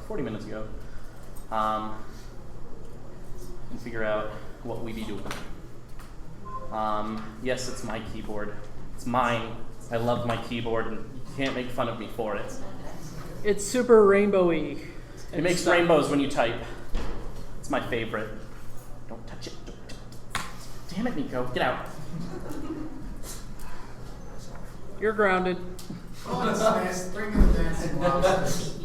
40 minutes ago, and figure out what we be doing. Yes, it's my keyboard. It's mine. I love my keyboard, and you can't make fun of me for it. It's super rainbowy. It makes rainbows when you type. It's my favorite. Don't touch it. Don't touch it. Damn it, Nico. Get out. You're grounded. Oh, it's nice. Bring in the dancing balls.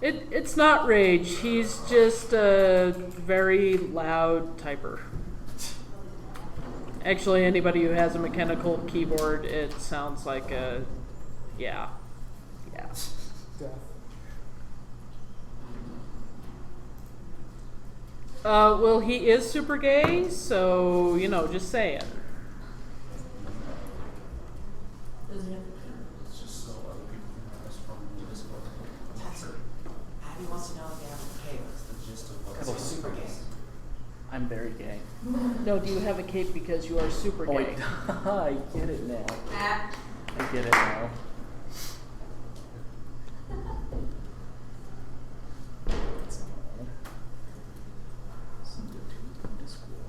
It's not rage. He's just a very loud typer. Actually, anybody who has a mechanical keyboard, it sounds like a, yeah. Death. Well, he is super gay, so, just saying. It's just so other people can have us from the Discord. Abby wants to know again. Hey, what's the gist of what's Hello. super gay? I'm very gay. No, do you have a cape because you are super Oh, gay? wait. I get it now. I get it now. That's not all. Send it to Discord.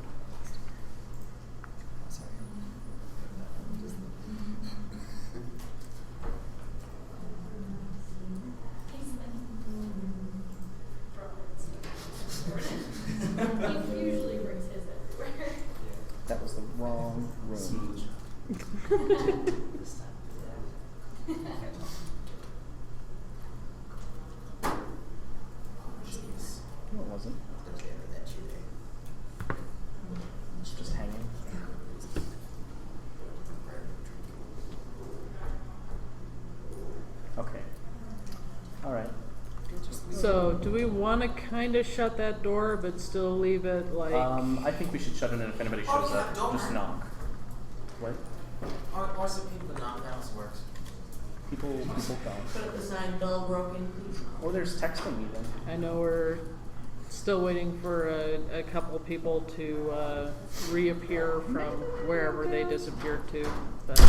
He usually brings his everywhere. That was the wrong room. Smooch. No, it wasn't. It's just hanging. Okay. All right. So, do we want to kind of shut that door, but still leave it like... I think we should shut it in if anybody shows yeah, up. don't Just worry. knock. What? Or some people that knock house works. People don't. Put up the sign, bell broken, please. Or there's texting even. I know we're still waiting for a couple people to reappear from wherever they disappeared to. But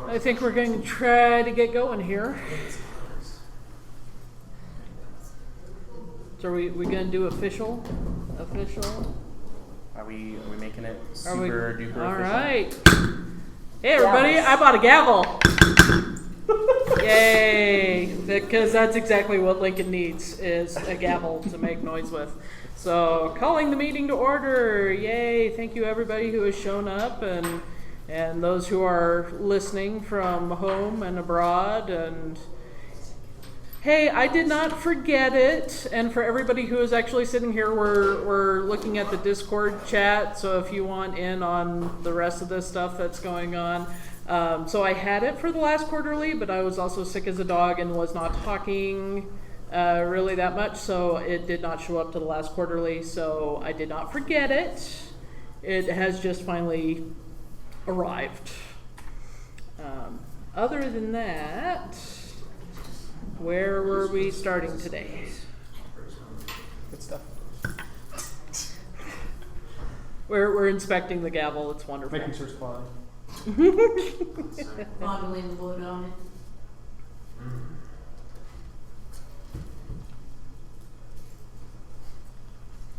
I think we're going to try to get going here. So are we going to do official? Official? Are we making it Are we- super duper All official? right. Hey everybody, I bought a gavel. Yay! Because that's exactly what Lincoln needs, is a gavel to make noise with. So, calling the meeting to order. Yay! Thank you everybody who has shown up and those who are listening from home and abroad. And hey, I did not forget it. And for everybody who is actually sitting here, we're looking at the Discord chat. So if you want in on the rest of this stuff that's going on. So I had it for the last quarterly, but I was also sick as a dog and was not talking really that much. So it did not show up to the last quarterly. So I did not forget it. It has just finally arrived. Other than that, where were we starting today? Good stuff. We're inspecting the gavel. It's wonderful. Making sure it's quiet. Modeling the wood on it.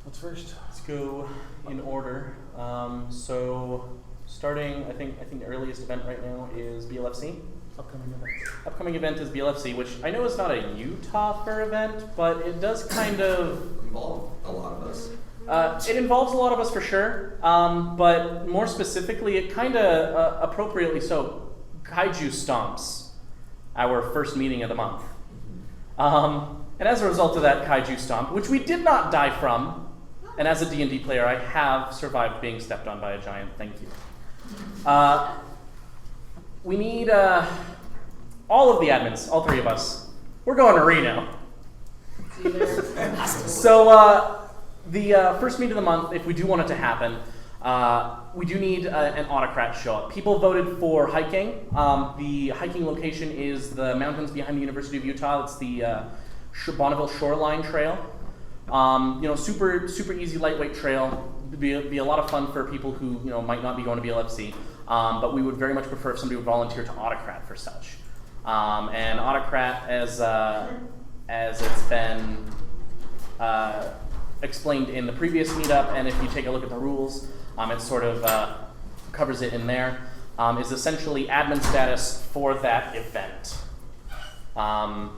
What's first? Let's go in order. So starting, I think the earliest event right now is BLFC. Upcoming event. Upcoming event is BLFC, which I know is not a Utah Fair event, but it does kind of Involve a lot of us. It involves a lot of us for sure, but more specifically, it kind of appropriately so, Kaiju Stomps, our first meeting of the month. And as a result of that Kaiju Stomp, which we did not die from, and as a D&D player, I have survived being stepped on by a giant, thank you. We need all of the admins, all three of us. We're going to Reno. See you there. So the first meet of the month, if we do want it to happen, we do need an autocrat show up. People voted for hiking. The hiking location is the mountains behind the University of Utah. It's the Bonneville Shoreline Trail. Super easy, lightweight trail. It'd be a lot of fun for people who might not be going to BLFC. But we would very much prefer if somebody would volunteer to autocrat for such. And Autocrat, as it's been explained in the previous meetup, and if you take a look at the rules, it sort of covers it in there, is essentially admin status for that event.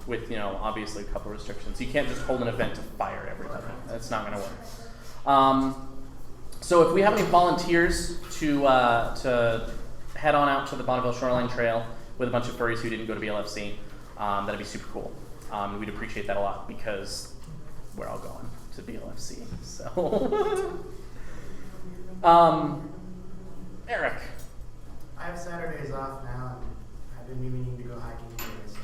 With, obviously a couple restrictions. You can't just hold an event to fire everybody. That's not going to work. So if we have any volunteers to head on out to the Bonneville Shoreline Trail with a bunch of furries who didn't go to BLFC, that'd be super cool. We'd appreciate that a lot because we're all going to BLFC. So, Eric. I have Saturdays off now, and I've been meaning to go hiking anyway, so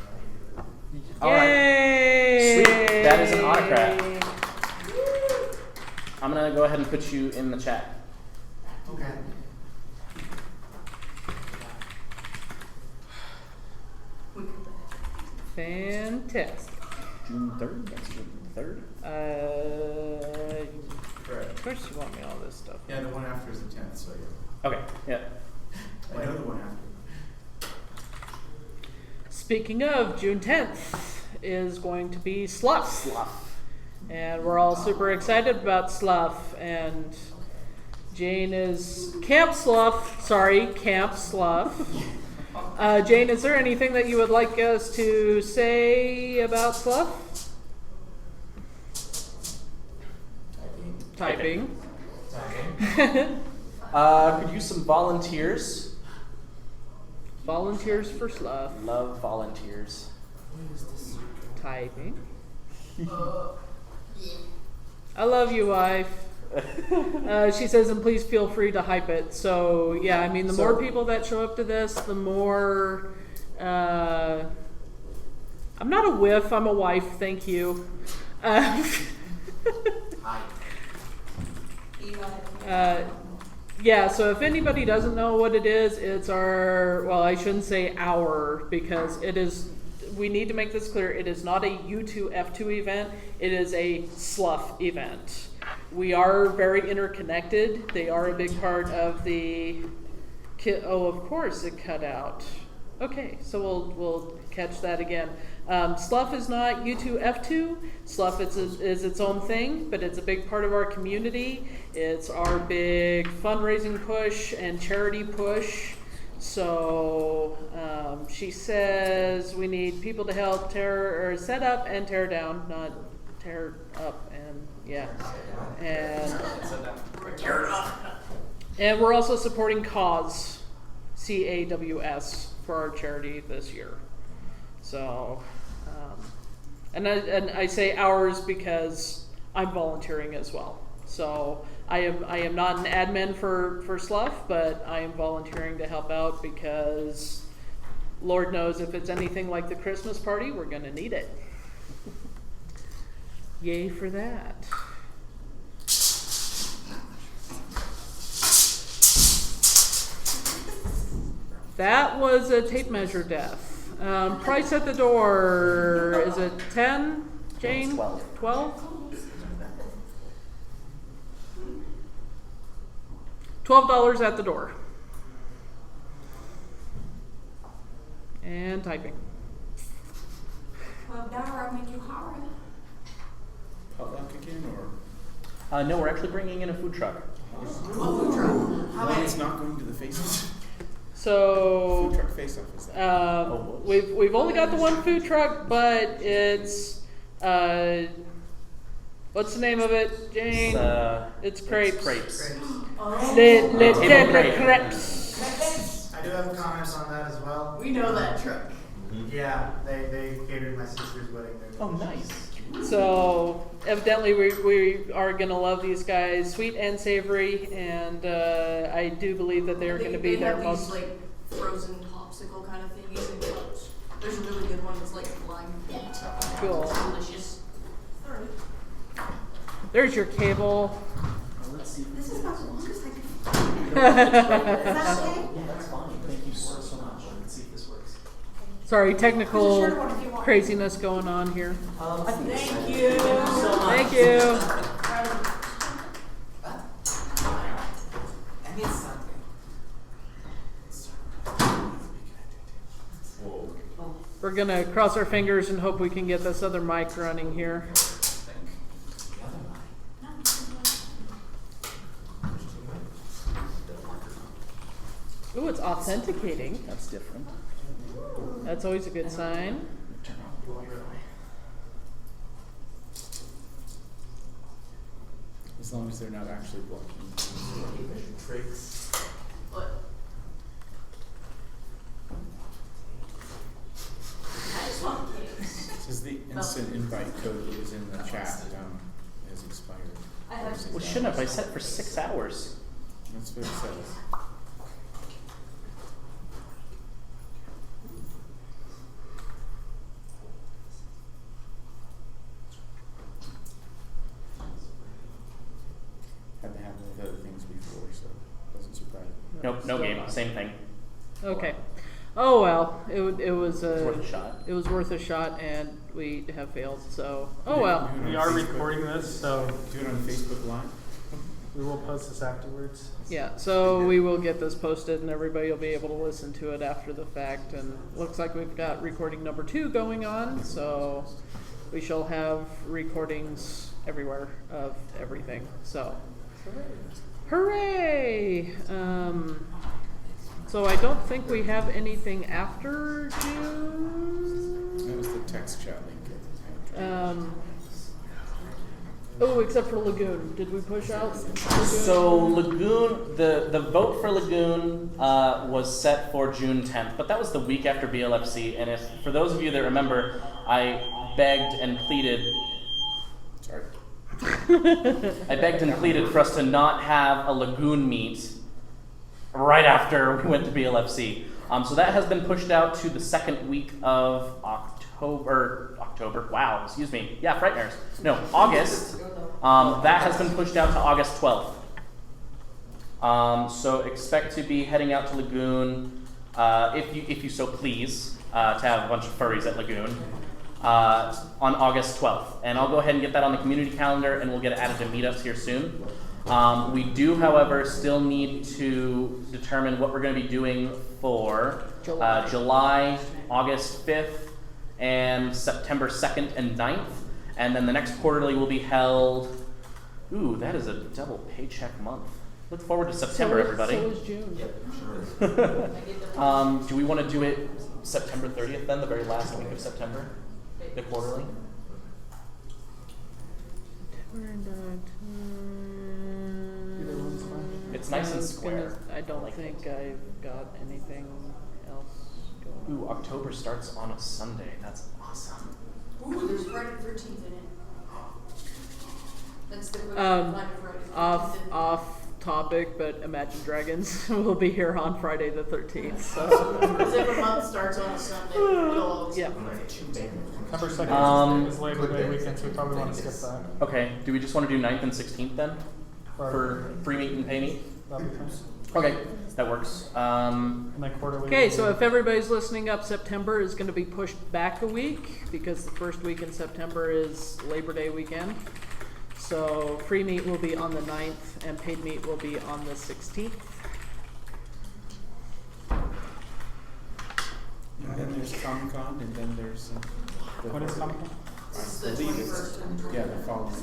I can do it. All right. Yay! Sweet. That is an autocrat. I'm going to go ahead and put you in the chat. Okay. Fantastic. June 3rd? That's June 3rd? Correct. Of course you want me all this stuff. Yeah, the one after is the 10th, so yeah. Okay, yeah. I know the one after. Speaking of, June 10th is going to be Slough. Slough. And we're all super excited about Slough. And Jane is Camp Slough. Jane, is there anything that you would like us to say about Slough? Typing. Could use some volunteers. Volunteers for Slough. Love volunteers. Typing. I love you, wife. She says, and please feel free to hype it. So, yeah, I mean, the more people that show up to this, the more... I'm not a whiff, I'm a wife, thank you. Yeah, so if anybody doesn't know what it is, it's our, well, I shouldn't say our, because it is, we need to make this clear, it is not a U2F2 event, it is a Slough event. We are very interconnected. They are a big part of the oh, of course it cut out. Okay, so we'll catch that again. Slough is not U2F2. Slough is its own thing, but it's a big part of our community. It's our big fundraising push and charity push. So she says we need people to help set up and tear down, not tear up and yeah. And we're also supporting CAWS, CAWS, for our charity this year. So, and I say ours because I'm volunteering as well. So I am not an admin for Slough, but I am volunteering to help out because Lord knows if it's anything like the Christmas party, we're going to need it. Yay for that. That was a tape measure death. Price at the door, is it 10, Jane? 12. 12? $12 at the door. And typing. $12, I'll make you horror. Potluck again, or? No, we're actually bringing in a food truck. Food truck. How One many? is not going to the face-off. So Food truck face-off is that? we've only got the one food truck, but it's what's the name of it, Jane? It's crepes. Crepes. Les Table table crepe. crepes. I do have comments on that as well. We know that truck. Yeah, they catered my sister's wedding there. Oh, nice. So evidently we are gonna love these guys, sweet and savory, and I do believe that they're gonna be their have most. these, like frozen popsicle kind of thingies in cups. There's a really good one that's like lime beet. Cool. It's delicious. There's your cable. Let's see. This is about the longest I could. Is that okay? Yeah, that's fine. Thank you so much. Let's see if this works. Sorry, technical There's a shorter one if you want. craziness going on here. I think it's Thank you. so much. Thank you. I need something. Whoa. we're gonna cross our fingers and hope we can get this other mic running here. The other line. Ooh, it's authenticating. That's different. That's always a good sign. Turn on the Wi-Fi. As long as they're not actually blocking. Tricks. But I just want cakes. Says the instant invite code that is in the chat has expired. I have- Well, shouldn't have. I set it for 6 hours. That's what it says. Had to happen with other things before, so it doesn't surprise me. Nope, no game. Same thing. Okay. Oh well, it was It's worth a shot. It was worth a shot, and we have failed. So oh well. Do it We on are Facebook. recording this, so Do it on Facebook Live. we will post this afterwards. Yeah, so we will get this posted and everybody will be able to listen to it after the fact. And looks like we've got recording number 2 going on, so we shall have recordings everywhere of everything. So, hooray! So I don't think we have anything after June. That was the text chat link. Oh, except for Lagoon. Did we push out Lagoon? So Lagoon, the vote for Lagoon was set for June 10th, but that was the week after BLFC. And if for those of you that remember, I begged and pleaded. Sorry. I begged and pleaded for us to not have a Lagoon meet right after we went to BLFC. So that has been pushed out to the second week of October. Wow, excuse me. Yeah, Frighteners. No, August. That has been pushed out to August 12th. So expect to be heading out to Lagoon, if you so please, to have a bunch of furries at Lagoon on August 12th. And I'll go ahead and get that on the community calendar, and we'll get it added to meetups here soon. We do, however, still need to determine what we're going to be doing for July, August 5th, and September 2nd and 9th. And then the next quarterly will be held. Ooh, that is a double paycheck month. Look forward to September, everybody. So is June. Do we want to do it September 30th then, the very last week of September? The quarterly? Either one's fine. It's nice and square. I don't think I've got anything else going. Ooh, October starts on a Sunday. That's awesome. Ooh, there's Friday the 13th in it. That's the quick Um, Friday the 13th. Off topic, but Imagine Dragons will be here on Friday the 13th. So Because every month starts on a Sunday. It'll always yeah. be Friday. September 2nd is Labor Day weekend, so we probably want to skip that. Okay, do we just want to do 9th and 16th then? For free meet and pay meet? That'll be fine. Okay, that works. And then quarterly. Okay, so if everybody's listening up, September is going to be pushed back a week because the first week in September is Labor Day weekend. So free meet will be on the 9th and paid meet will be on the 16th. And then there's Comic Con, and then there's. When is Comic Con? It's I the believe 21st and yeah, the following.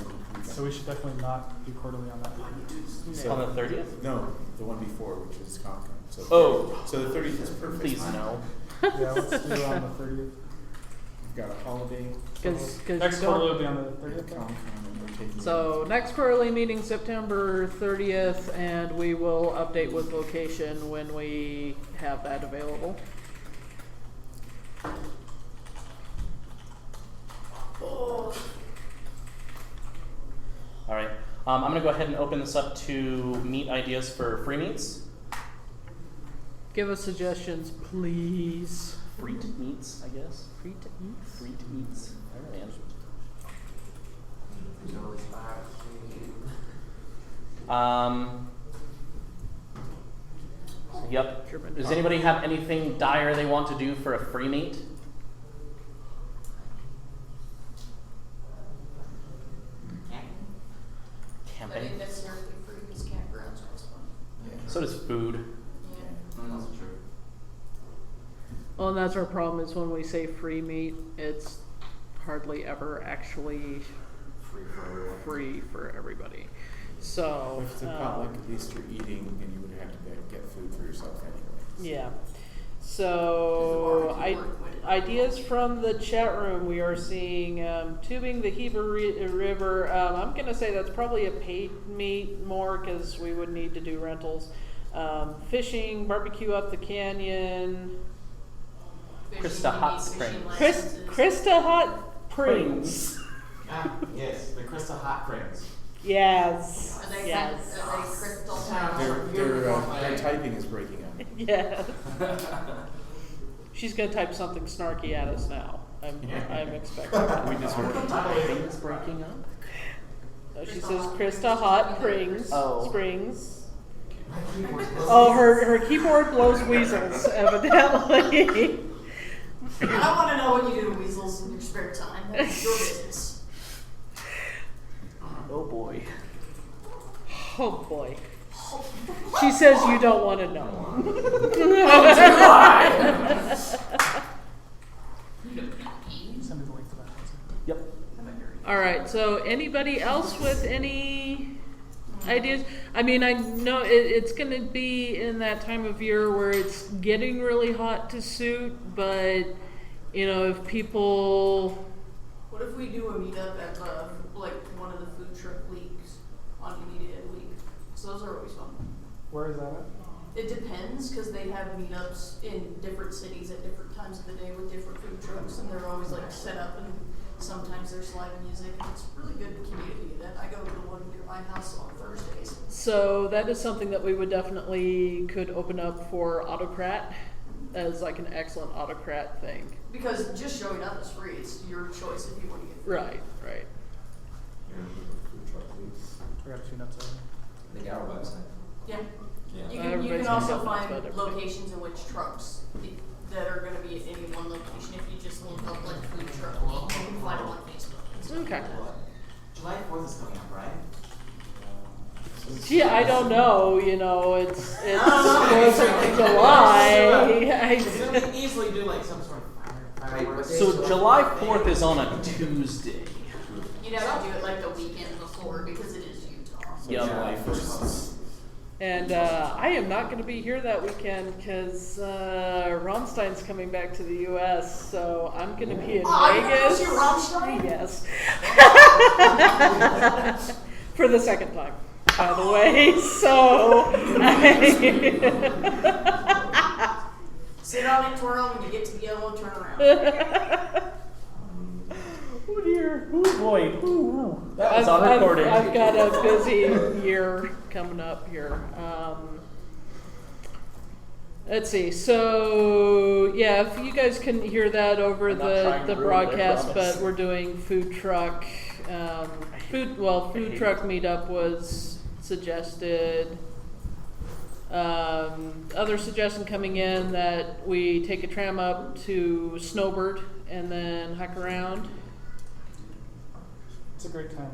So we should definitely not do quarterly on that. So- On the 30th? No, the one before, which is Comic Con. So Oh. So the 30th is perfect. Please no. Yeah, let's do it on the 30th. We've got a holiday. Because Next quarterly will be on the 30th. Comic Con, and we're taking. So next quarterly meeting September 30th, and we will update with location when we have that available. All right. I'm going to go ahead and open this up to meet ideas for free meets. Give us suggestions, please. Free meets, I guess. Free to eat. Free meets. I really am. Yep. German Does pop. anybody have anything dire they want to do for a free meet? I Camping. think that's necessarily free because campgrounds are fun. So does food. Yeah. That's true. Well, Well, and that's our problem is when we say free meat, it's hardly ever actually Free for everyone. free for everybody. So, If it's a potluck, at least you're eating and you would have to get food for yourself anyway. yeah. So, Barbecue work, what did- ideas from the chat room. We are seeing tubing the Heber River. I'm going to say that's probably a paid meet more because we would need to do rentals. Fishing, barbecue up the canyon. Fishing, Krista you Hot need fishing Springs. licenses. Krista Hot Springs. Ah, yes, the Crystal Hot Springs. Yes. Are they, Yes. are they crystal Their typing is breaking up. Yes. She's gonna type something snarky at us now. I'm expecting that. We just heard it. Things breaking up. So she says Krista Hot Springs. Oh. Springs. Oh, her keyboard blows weasels, evidently. I don't want to know what you do to weasels in your spare time. That's your business. Oh boy. Oh boy. She says you don't want to know. Send me the link to that. Yep. All right. So anybody else with any ideas? I mean, I know it's going to be in that time of year where it's getting really hot to suit, but you know, if people, What if we do a meetup at like one of the food truck leagues on Media Week? So those are always fun. Where is that at? It depends because they have meetups in different cities at different times of the day with different food trucks, and they're always like set up, and sometimes there's live music. And it's a really good community event. I go to the one near my house on Thursdays. so that is something that we would definitely could open up for Autocrat as like an excellent Autocrat thing. Because just showing up is free. It's your choice if you want to get free. Right. Food truck leagues. I gotta tune up to They got our website. Yeah. Yeah. You Everybody's can also got notes find about everything. locations in which trucks that are going to be at any one location. If you just look up like food truck league, you can find them on Facebook. Okay. July 4th is coming up, right? Gee, I don't know. You know, it's know. July. We can easily do like some sort of fireworks. So July 4th is on a Tuesday. You'd have to do it like the weekend before because it is Utah. So Yeah. July 1st. And I am not going to be here that weekend because Rammstein's coming back to the U.S., so I'm going to be in Oh, you're gonna go Vegas. see Rammstein? Yes. For the second time, by the way. So. Sit on it, twirl, when you get to the yellow, turn around. Oh dear. Oh boy. Ooh. That was on recording. I've got a busy year coming up here. Let's see. So yeah, if you guys couldn't hear that over I'm not trying the to ruin it, I broadcast, promise. but we're doing food truck. Food truck meetup was suggested. Other suggestion coming in that we take a tram up to Snowbird and then hike around. It's a great time.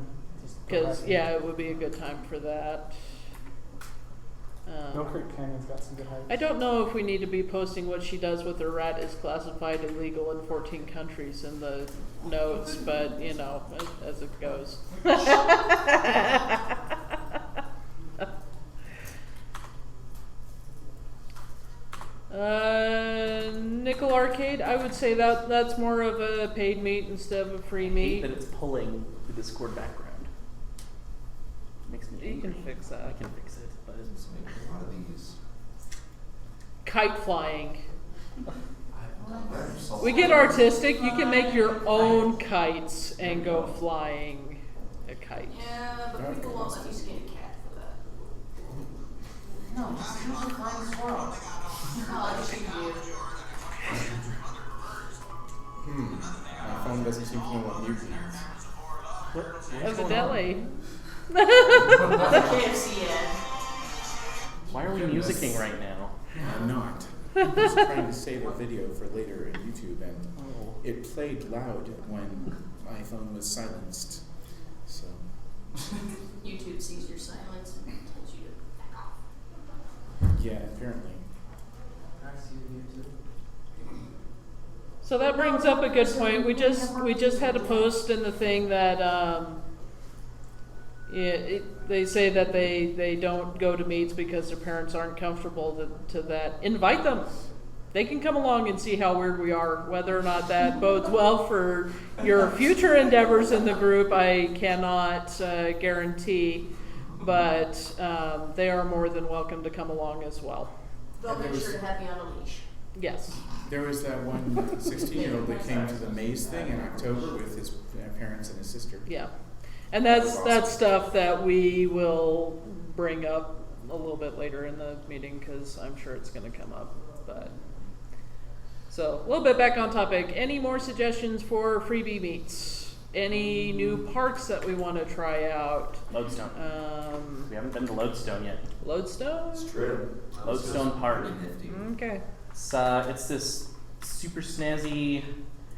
Because, yeah, it would be a good time for that. Mill Creek Canyon's got some good hikes. I don't know if we need to be posting what she does with her rat is classified illegal in 14 countries in the notes, but, you know, as it goes. Nickel Arcade, I would say that's more of a paid meet instead of a free I hate meet. that it's pulling the Discord background. Makes me You can angry. fix that. I can fix it, but Just make a lot of these. Kite flying. We get artistic. You can make your own kites and go flying a kite. Yeah, but people won't let you skin a cat for that. No, just use a flying squirrel. No, I just think you. My phone doesn't seem to know what mute means. Evidently. KFC ad. why are we musicking right now? I'm not. I'm just trying to save a video for later in YouTube, and Oh. it played loud when my phone was silenced. So YouTube sees your silence and tells you to back off. yeah, apparently. Can I see the YouTube? So that brings up a good point. We just had a post in the thing that they say that they don't go to meets because their parents aren't comfortable to that. Invite them. They can come along and see how weird we are. Whether or not that bodes well for your future endeavors in the group, I cannot guarantee. But they are more than welcome to come along as well. They'll make sure to have you on a leash. Yes. There was that one 16-year-old that came to the maze thing in October with his parents and his sister. Yeah. And that's stuff that we will bring up a little bit later in the meeting because I'm sure it's going to come up. But so a little bit back on topic. Any more suggestions for freebie meets? Any new parks that we want to try out? Lodestone. We haven't been to Lodestone yet. Lodestone? It's true. Lodestone Park. Okay. It's this super snazzy.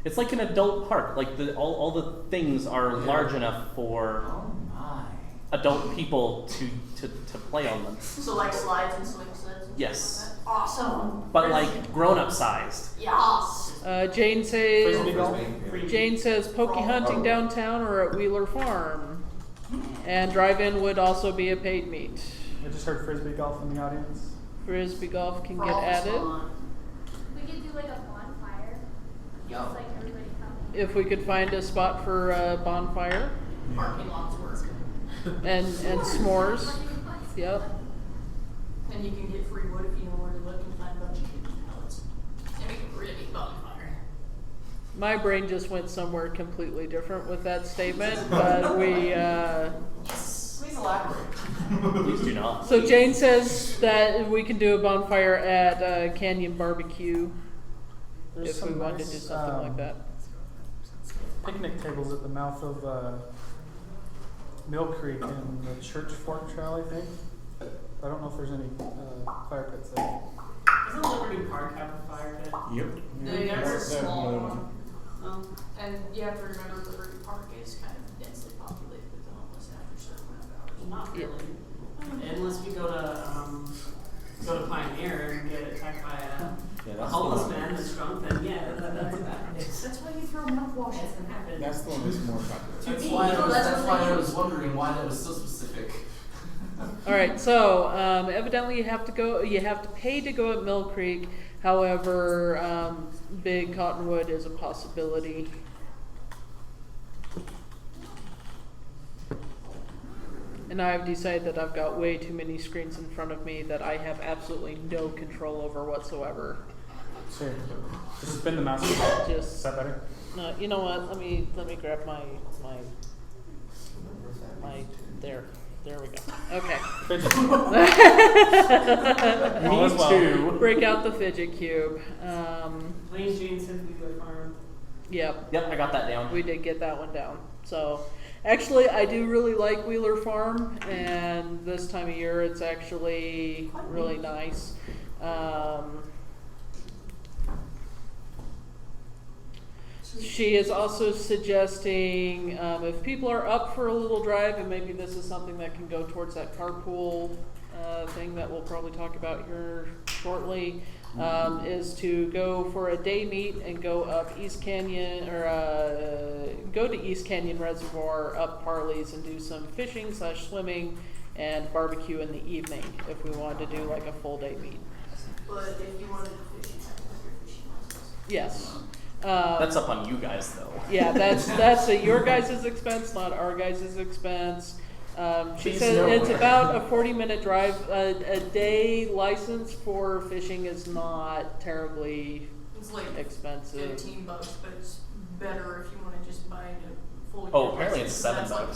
It's like an adult park. Like all the things are large enough for Oh my. adult people to play on them. So like slides and swing sets? And Yes. stuff like that? Awesome. But like grown-up sized. Yes. Jane says. Frisbee golf? Jane says pokey hunting downtown or at Wheeler Farm, and drive-in would also be a paid meet. I just heard frisbee golf in the audience. Frisbee golf can get Frogs added. on. We could do like a bonfire. Yo. Just like everybody come. If we could find a spot for a bonfire Parking lots work. and s'mores. Yep. And you can get free wood if you know where to look and find a bunch of kitchen pellets. And make a really bonfire. My brain just went somewhere completely different with that statement, but we. Yes. Please elaborate. Please do not. So Jane says that we can do a bonfire at Canyon Barbecue There's if we some wanted to nice, do something like that. Picnic tables at the mouth of Mill Creek and the Church Fork Trail, I think. I don't know if there's any fire pits there. Doesn't Liberty Park have a fire pit? Yep. They Yeah, never that small one. one. And you have to remember Liberty Park is kind of densely populated with the homeless after a certain amount of hours. Not Yeah. really. Unless we go to Pioneer and get attacked by Yeah, a that's homeless the one. man that's drunk, then yeah, that's a bad That's why you throw mouthwash That's at gonna happen. That's the one that's more popular. To That's me, why, no, that's that's what why they I was use. wondering why that was so specific. All right, so evidently you have to pay to go at Mill Creek. However, Big Cottonwood is a possibility. And I've decided that I've got way too many screens in front of me that I have absolutely no control over whatsoever. Sure. Just spin the mouse. Is Just that better? no, you know what? Let me grab my there. There we go. Okay. Fidget. Me as well. too. Break out the fidget cube. Plains Jane says Wheeler Farm. Yep. Yep, I got that down. We did get that one down. So, actually, I do really like Wheeler Farm, and this time of year it's actually really nice. She is also suggesting if people are up for a little drive, and maybe this is something that can go towards that carpool thing that we'll probably talk about here shortly, is to go for a day meet and go up East Canyon or go to East Canyon Reservoir, up Parley's, and do some fishing / swimming and barbecue in the evening if we wanted to do like a full day meet. But if you wanted to fish, you have to have your fishing license. Yes. That's up on you guys though. Yeah, that's at your guys' expense, not our guys' expense. She Please said no. it's about a 40-minute drive. A day license for fishing is not terribly It's like expensive. $15, but it's better if you want to just buy a full. Oh, year apparently it's license, 'cause $7.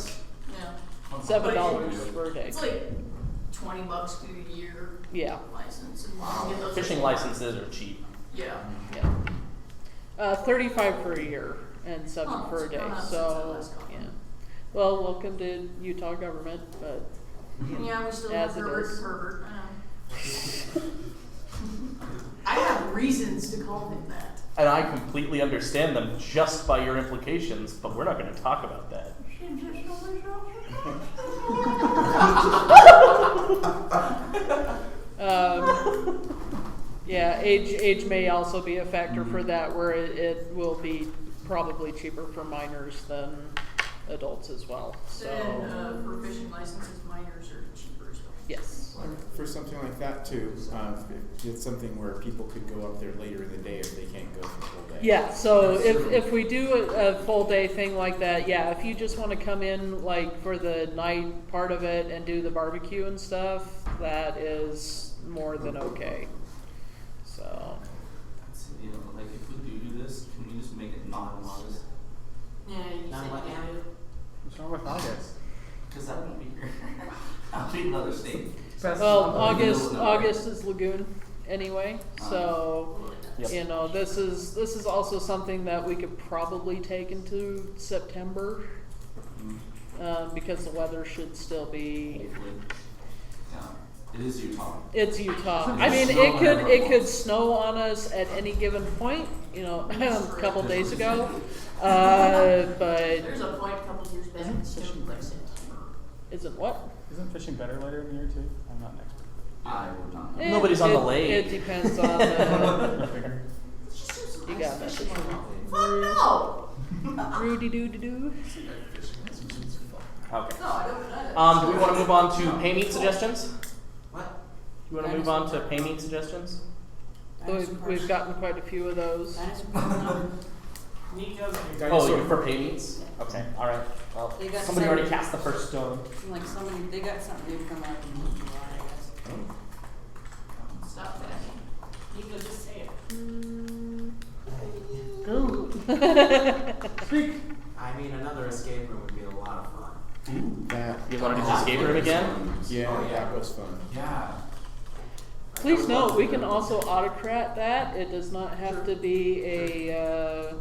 that's like- $7 per day. It's like $20 through the year Yeah, license. And you can get those Fishing for- licenses are cheap. Yeah. yeah. 35 for a year and 7 Oh, for a it's day. gone up since I So last called. yeah. Well, welcome to Utah government, but Yeah, we still As have it Herbert is. and Herbert. I know. I have reasons to call him that. And I completely understand them just by your implications, but we're not going to talk about that. Yeah, age may also be a factor for that, where it will be probably cheaper for minors than adults as well, so. Then, for fishing licenses, minors are cheaper as well. Yes. For something like that too, if it's something where people could go up there later in the day if they can't go for the whole day. Yeah, so if we do a full day thing like that, yeah, if you just wanna come in like for the night part of it and do the barbecue and stuff, that is more than okay. So, That's, like if we do this, can we just make it not in August? Yeah, you Not said what you now? do. What's wrong with August? Cause I won't be here. I'll be in another state. well, Middle of August nowhere. is Lagoon anyway, so, Yep. you know, this is also something that we could probably take into September, because the weather should still be, Hopefully. Yeah. It is Utah. it's Utah. I It's mean, snow it could whenever. snow on us at any given point, you know, a couple days ago, but There's a point a couple years back, it's still like September. isn't what? Isn't fishing better later in the year too? I'm not an expert. I would not know. Nobody's on the It lake. depends on the, Figure. Let's just do some You nice got that. fishing. Fuck no! Rudy doo doo doo. Okay. No, I don't. Do we want to move on to pay meat suggestions? What? Do you want to move on to pay meat suggestions? We've gotten quite a few of those. Nico's Oh, you for pay meats? Okay, all right. Well, They got somebody some- already cast the first stone. Like somebody, they got something new come out in July, I guess. Stop that. Nico, just say it. I mean, another escape room would be a lot of fun. That, You want to do the escape room again? yeah, Oh, yeah. that was fun. Yeah. Please note, we can also autocrat that. It does not have to be a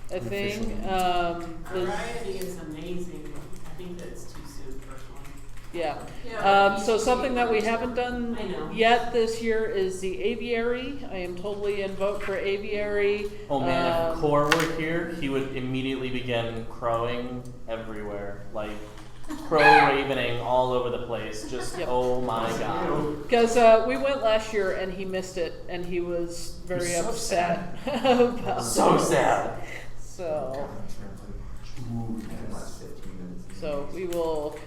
thing. Variety is amazing. I think that's too soon, personally. Yeah. Yeah, So something that we haven't I done know. yet this year is the aviary. I am totally in vote for aviary. Oh man, if Um, Core were here, he would immediately begin crowing everywhere. Like, crow ravening all over the place. Just, Yep. oh my god. Because we went last year and he missed it, and he was very He was so upset about So it. sad. So, so we will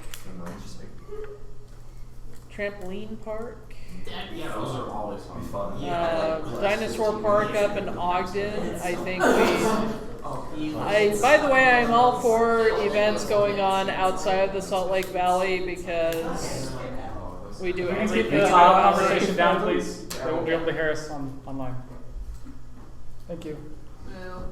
trampoline park, Yeah, those are always fun. dinosaur park up in Ogden. I think we. Oh, By the way, I'm all for events going on outside of the Salt Lake Valley because we do Can we keep everything. the Utah conversation down, please? They won't be able to hear us online. Thank you. Well.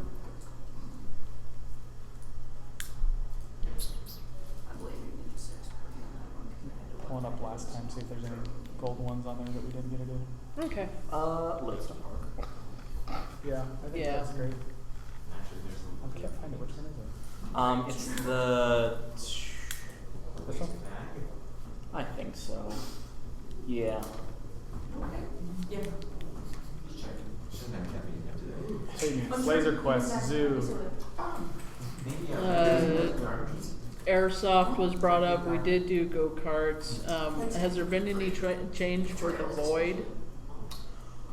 I believe you need sex party on that one. 'Cause I had to Pulling watch up it. last time, see if there's any gold ones on there that we didn't get to do. Okay. Livingston Park. Yeah, I think Yeah. that's great. Actually, there's some. I can't find it. Which one is it? It's the. This one? I think so. Yeah. Yeah. Shouldn't have kept eating it today. Hey, it's Laser Quest Zoo. Airsoft was brought up. We did do go-karts. Has there been any change for the Void?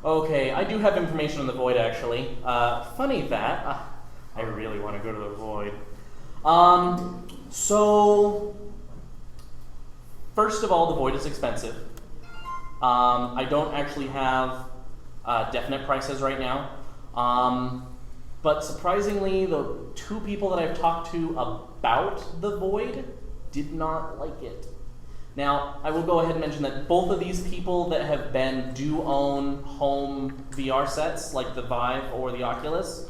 Okay, I do have information on the Void actually. Funny that. I really want to go to the Void. So, first of all, the Void is expensive. I don't actually have definite prices right now. But surprisingly, the two people that I've talked to about the Void did not like it. Now, I will go ahead and mention that both of these people that have been do own home VR sets, like the Vive or the Oculus.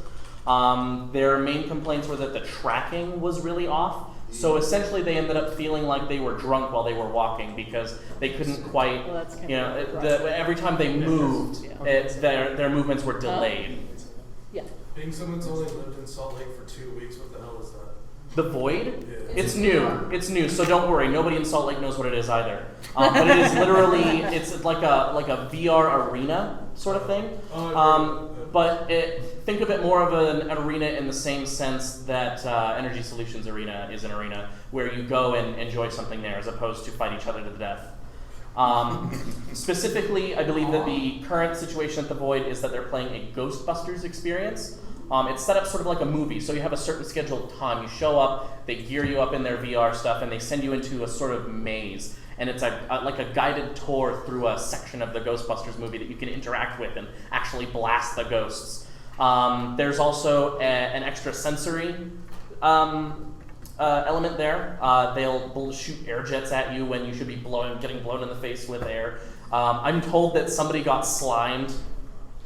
Their main complaints were that the tracking was really off. So essentially, they ended up feeling like they were drunk while they were walking because they couldn't quite, Well, that's kind you know, of every time they moved, Yeah. their movements were delayed. Yeah. Being someone's only lived in Salt Lake for 2 weeks, what the hell is that? The Void? Yeah. It's new. It's new, so don't worry. Nobody in Salt Lake knows what it is either. But it is literally, it's like a VR arena sort of thing. But think of it more of an arena in the same sense that Energy Solutions Arena is an arena where you go and enjoy something there as opposed to fight each other to the death. Specifically, I believe that the current situation at the Void is that they're playing a Ghostbusters experience. It's set up sort of like a movie, so you have a certain scheduled time. You show up, they gear you up in their VR stuff, and they send you into a sort of maze. And it's like a guided tour through a section of the Ghostbusters movie that you can interact with and actually blast the ghosts. There's also an extra sensory element there. They'll shoot air jets at you when you should be getting blown in the face with air. I'm told that somebody got slimed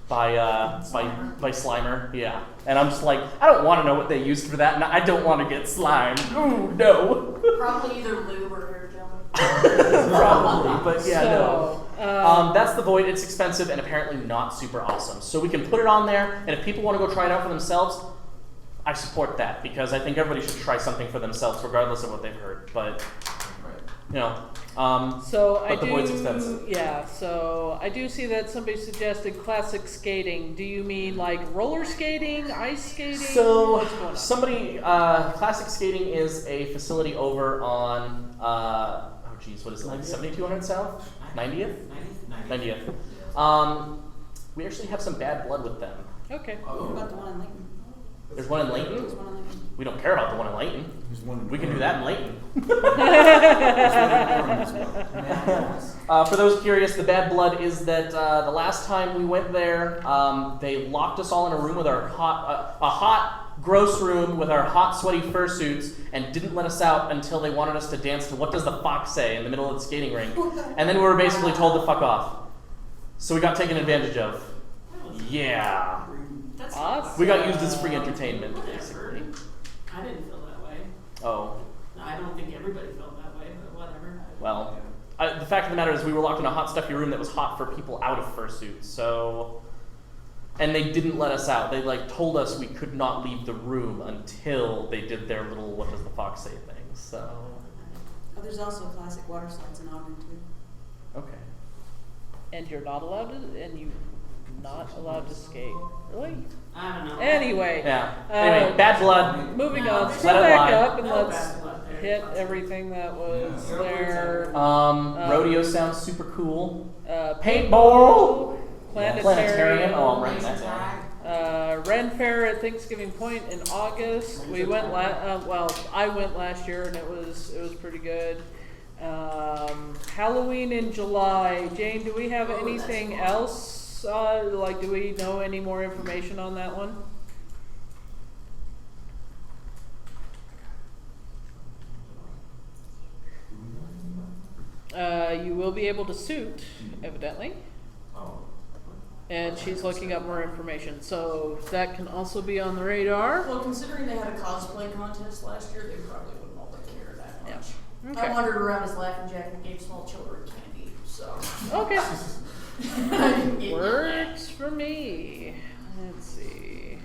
by Slimer, yeah. And I'm just like, I don't want to know what they used for that, and I don't want to get slimed. Ooh, no. Probably either lube or hair gel. Probably, but yeah, So, no. That's the Void. It's expensive and apparently not super awesome. So we can put it on there, and if people want to go try it out for themselves, I support that, because I think everybody should try something for themselves, regardless of what they've heard. But, you know, So but the Void's expensive. Yeah, so I do see that somebody suggested classic skating. Do you mean like roller skating, ice skating? So What's going on? somebody, Classic Skating is a facility over on, what is it, like 7200 South? 90th? 90th. We actually have some bad blood with them. Okay. What about the one in Lincoln? There's one in Layton. There's one in Lincoln. We don't care about the one in Layton. There's one in We can do Durham. that in Layton. There's one in Durham as well. For those curious, the bad blood is that the last time we went there, they locked us all in a room with our hot, gross room with our hot, sweaty fursuits, and didn't let us out until they wanted us to dance to "What Does the Fox Say" in the middle of the skating rink, and then we were basically told to fuck off. So we got taken advantage of. Yeah, That's Awesome. we got used as free entertainment, basically. I didn't feel that way. Oh, No, I don't think everybody felt that way, but whatever. well. The fact of the matter is we were locked in a hot, stuffy room that was hot for people out of fursuits, so... And they didn't let us out. They, told us we could not leave the room until they did their little "What Does the Fox Say" thing, so... Oh, there's also classic water slides in Ogden too. Okay. And you're not allowed to skate. Really? I don't know. Anyway. Yeah. Anyway, bad blood. Moving No, on. there's Go no back line. up and No let's bad blood there. hit everything that was there. Rodeo sounds super cool. Paintball. Planetarium. Planetarium. Oh, I'm writing that down. Ren Fair at Thanksgiving Point in August. We went I went last year and it was pretty good. Halloween in July. Jane, do we have anything else? Do we know any more information on that one? You will be able to suit, evidently. And she's looking up more information, so that can also be on the radar. Well, considering they had a cosplay contest last year, they probably wouldn't all care that much. Yeah. Okay. I wandered around as Laughing Jack and gave small children candy, so. Okay. I didn't get yelled at. Works for me. Let's see.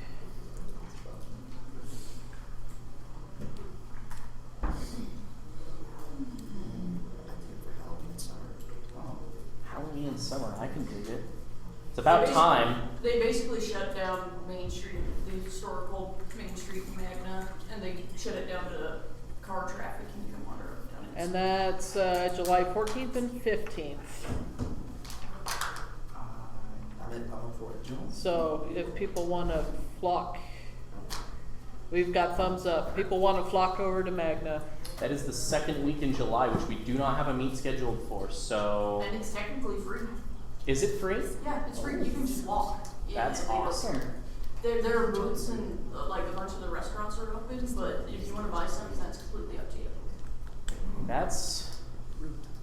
Halloween in summer, I can dig it. It's about time. They basically shut down Main Street, the historical Main Street in Magna, and they shut it down to car traffic, and you can wander up and down it. And that's July 14th and 15th. I'm for it. So if people want to flock, we've got thumbs up. People want to flock over to Magna. That is the second week in July, which we do not have a meet scheduled for, so... And it's technically free. Is it free? Yeah, it's free. You can just walk. Yeah, That's they don't awesome. care. There are booths and a bunch of the restaurants are open, but if you want to buy something, that's completely up to you. That's...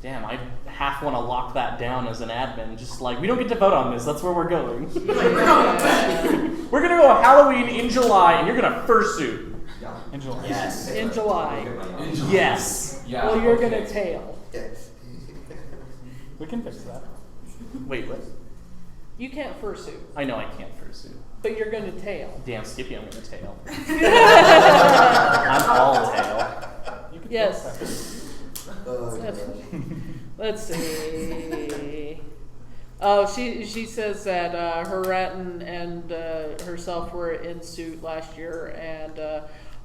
Damn, I half want to lock that down as an admin. Just we don't get to vote on this. That's where we're going. We're going to go Halloween in July, and you're going to fursuit. In July. Yes. In July. Yes. Yeah. Well, you're going to tail. We can fix that. Wait, what? You can't fursuit, I know I can't fursuit. but you're going to tail. Damn, Skippy, I'm going to tail. I'm all tail. You can Yes. fix Let's see. Oh, she says that her rat and herself were in suit last year, and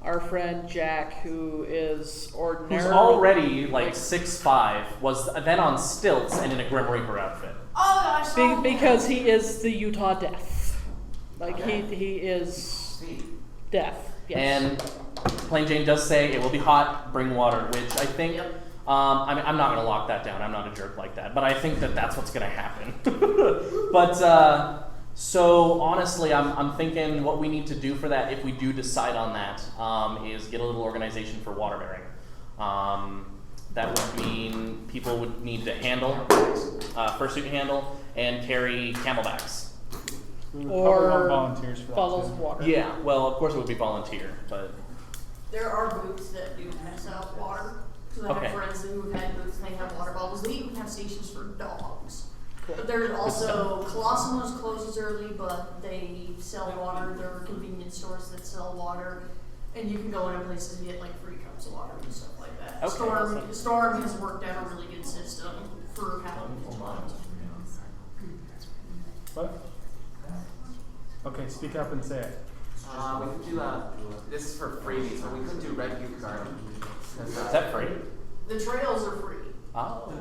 our friend Jack, who is Who's ordinarily already like 6'5", was then on stilts and in a Grim Reaper outfit. Oh, I saw because he is the Utah Death. Like Okay. he is Sweet. death. Yes. And Plain Jane does say it will be hot, bring water, which I think, Yep. I mean, I'm not going to lock that down. I'm not a jerk like that. But I think that that's what's going to happen. But, so honestly, I'm thinking what we need to do for that, if we do decide on that, is get a little organization for water bearing. That would mean people would need to handle, fursuit handle, and carry camelbacks. We would probably want or volunteers for that bottles too. of water. Yeah, well, of course it would be volunteer, but There are booths that do pass out water. Because I Okay. have friends who have had booths and they have water bottles. They even have stations for dogs. But there's also, Colosimo's closes early, but they sell water. There are convenience stores that sell water. And you can go into places and get like free cups of water and stuff like that. Okay, awesome. Storm has worked out a really good system for Halloween as well. What? Okay, speak up and say it. We could do this is for freebies, but we could do Red Butte Garden. is that free? The trails are free. Oh.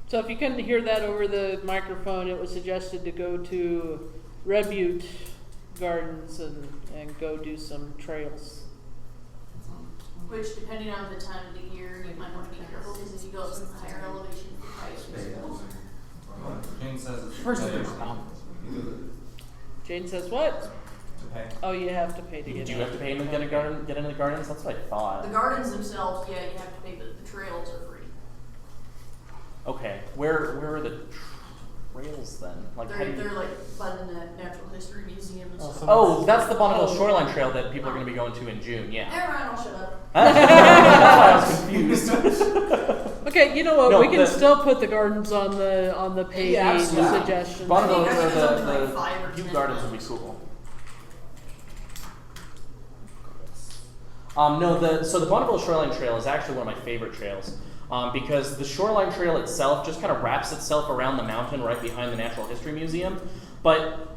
So if you couldn't hear that over the microphone, it was suggested to go to Red Butte Gardens and go do some trails. Which, depending on the time of the year, you might want to be careful because if you go up in higher elevation, heights. Jane says it's First better. Jane says what? To pay. Oh, you have to pay to Do get you in. have to pay to get into the gardens? That's what I The thought. gardens themselves, yeah, you have to pay, but the trails are free. Okay, where are the trails then? Like, how do you... They're like by the Natural History Museum and stuff. Oh, that's the Bonneville Shoreline Trail that people are going to be going to in June. Yeah. Never mind, I'll shut up. That's why I was confused. Okay, you know what? No, we can the- still put the gardens on the page Yeah, absolutely. suggestions. Bonneville, I think it's only like the 5 or Butte 10 Gardens would be miles. cool. No, so the Bonneville Shoreline Trail is actually one of my favorite trails because the Shoreline Trail itself just kind of wraps itself around the mountain right behind the Natural History Museum. But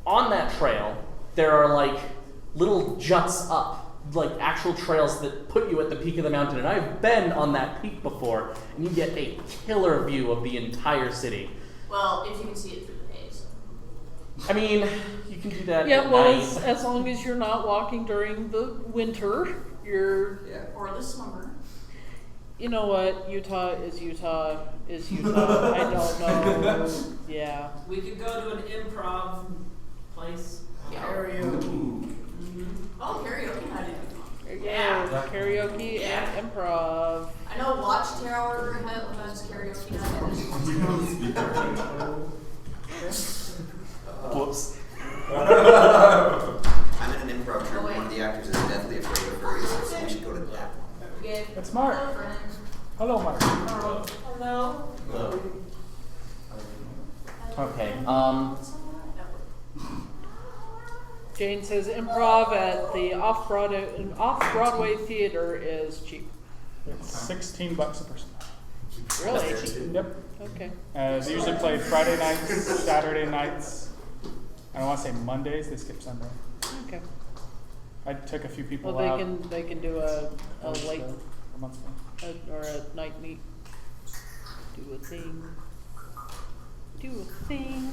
on that trail, there are like little juts up, like actual trails that put you at the peak of the mountain. And I've been on that peak before, and you get a killer view of the entire city. Well, if you can see it through the haze. I mean, you can do that Yeah, at well, night. as long as you're not walking during the winter, you're. Yeah. Or the summer. You know what? Utah is Utah is Utah. I don't know. Yeah. We could go to an improv place. Karaoke. Oh, karaoke night. There you Yeah. go. Karaoke Yeah. and improv. I know Watchtower has karaoke night. Whoops. I'm in an improv troupe. One of the actors is deathly afraid of furries, so we should go to that one. Yeah. That's Mark. Hello, friend. Hello, Mark. Hello. Okay. Jane says improv at the off-Broadway theater is cheap. It's $16 a person. Really? Yep. Okay. They usually play Friday nights, Saturday nights. I don't want to say Mondays. They skip Sunday. Okay. I took a few people Well, out. they can do a late a month ago. or a night meet. Do a thing. Do a thing.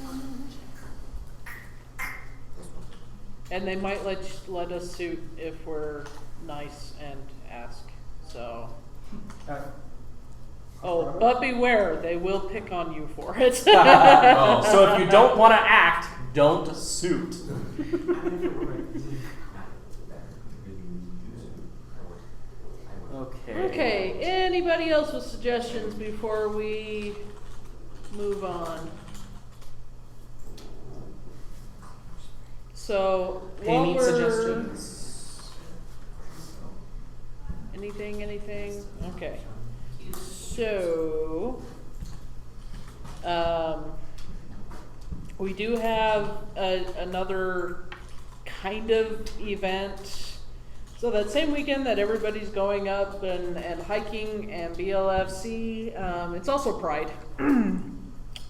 And they might let us suit if we're nice and ask. So. Oh, but beware, they will pick on you for it. So if you don't want to act, don't suit. Okay. Okay, anybody else with suggestions before we move on? So, Pay while meet we're- suggestions. Anything? Okay. So, we do have another kind of event. So that same weekend that everybody's going up and hiking and BLFC, it's also Pride.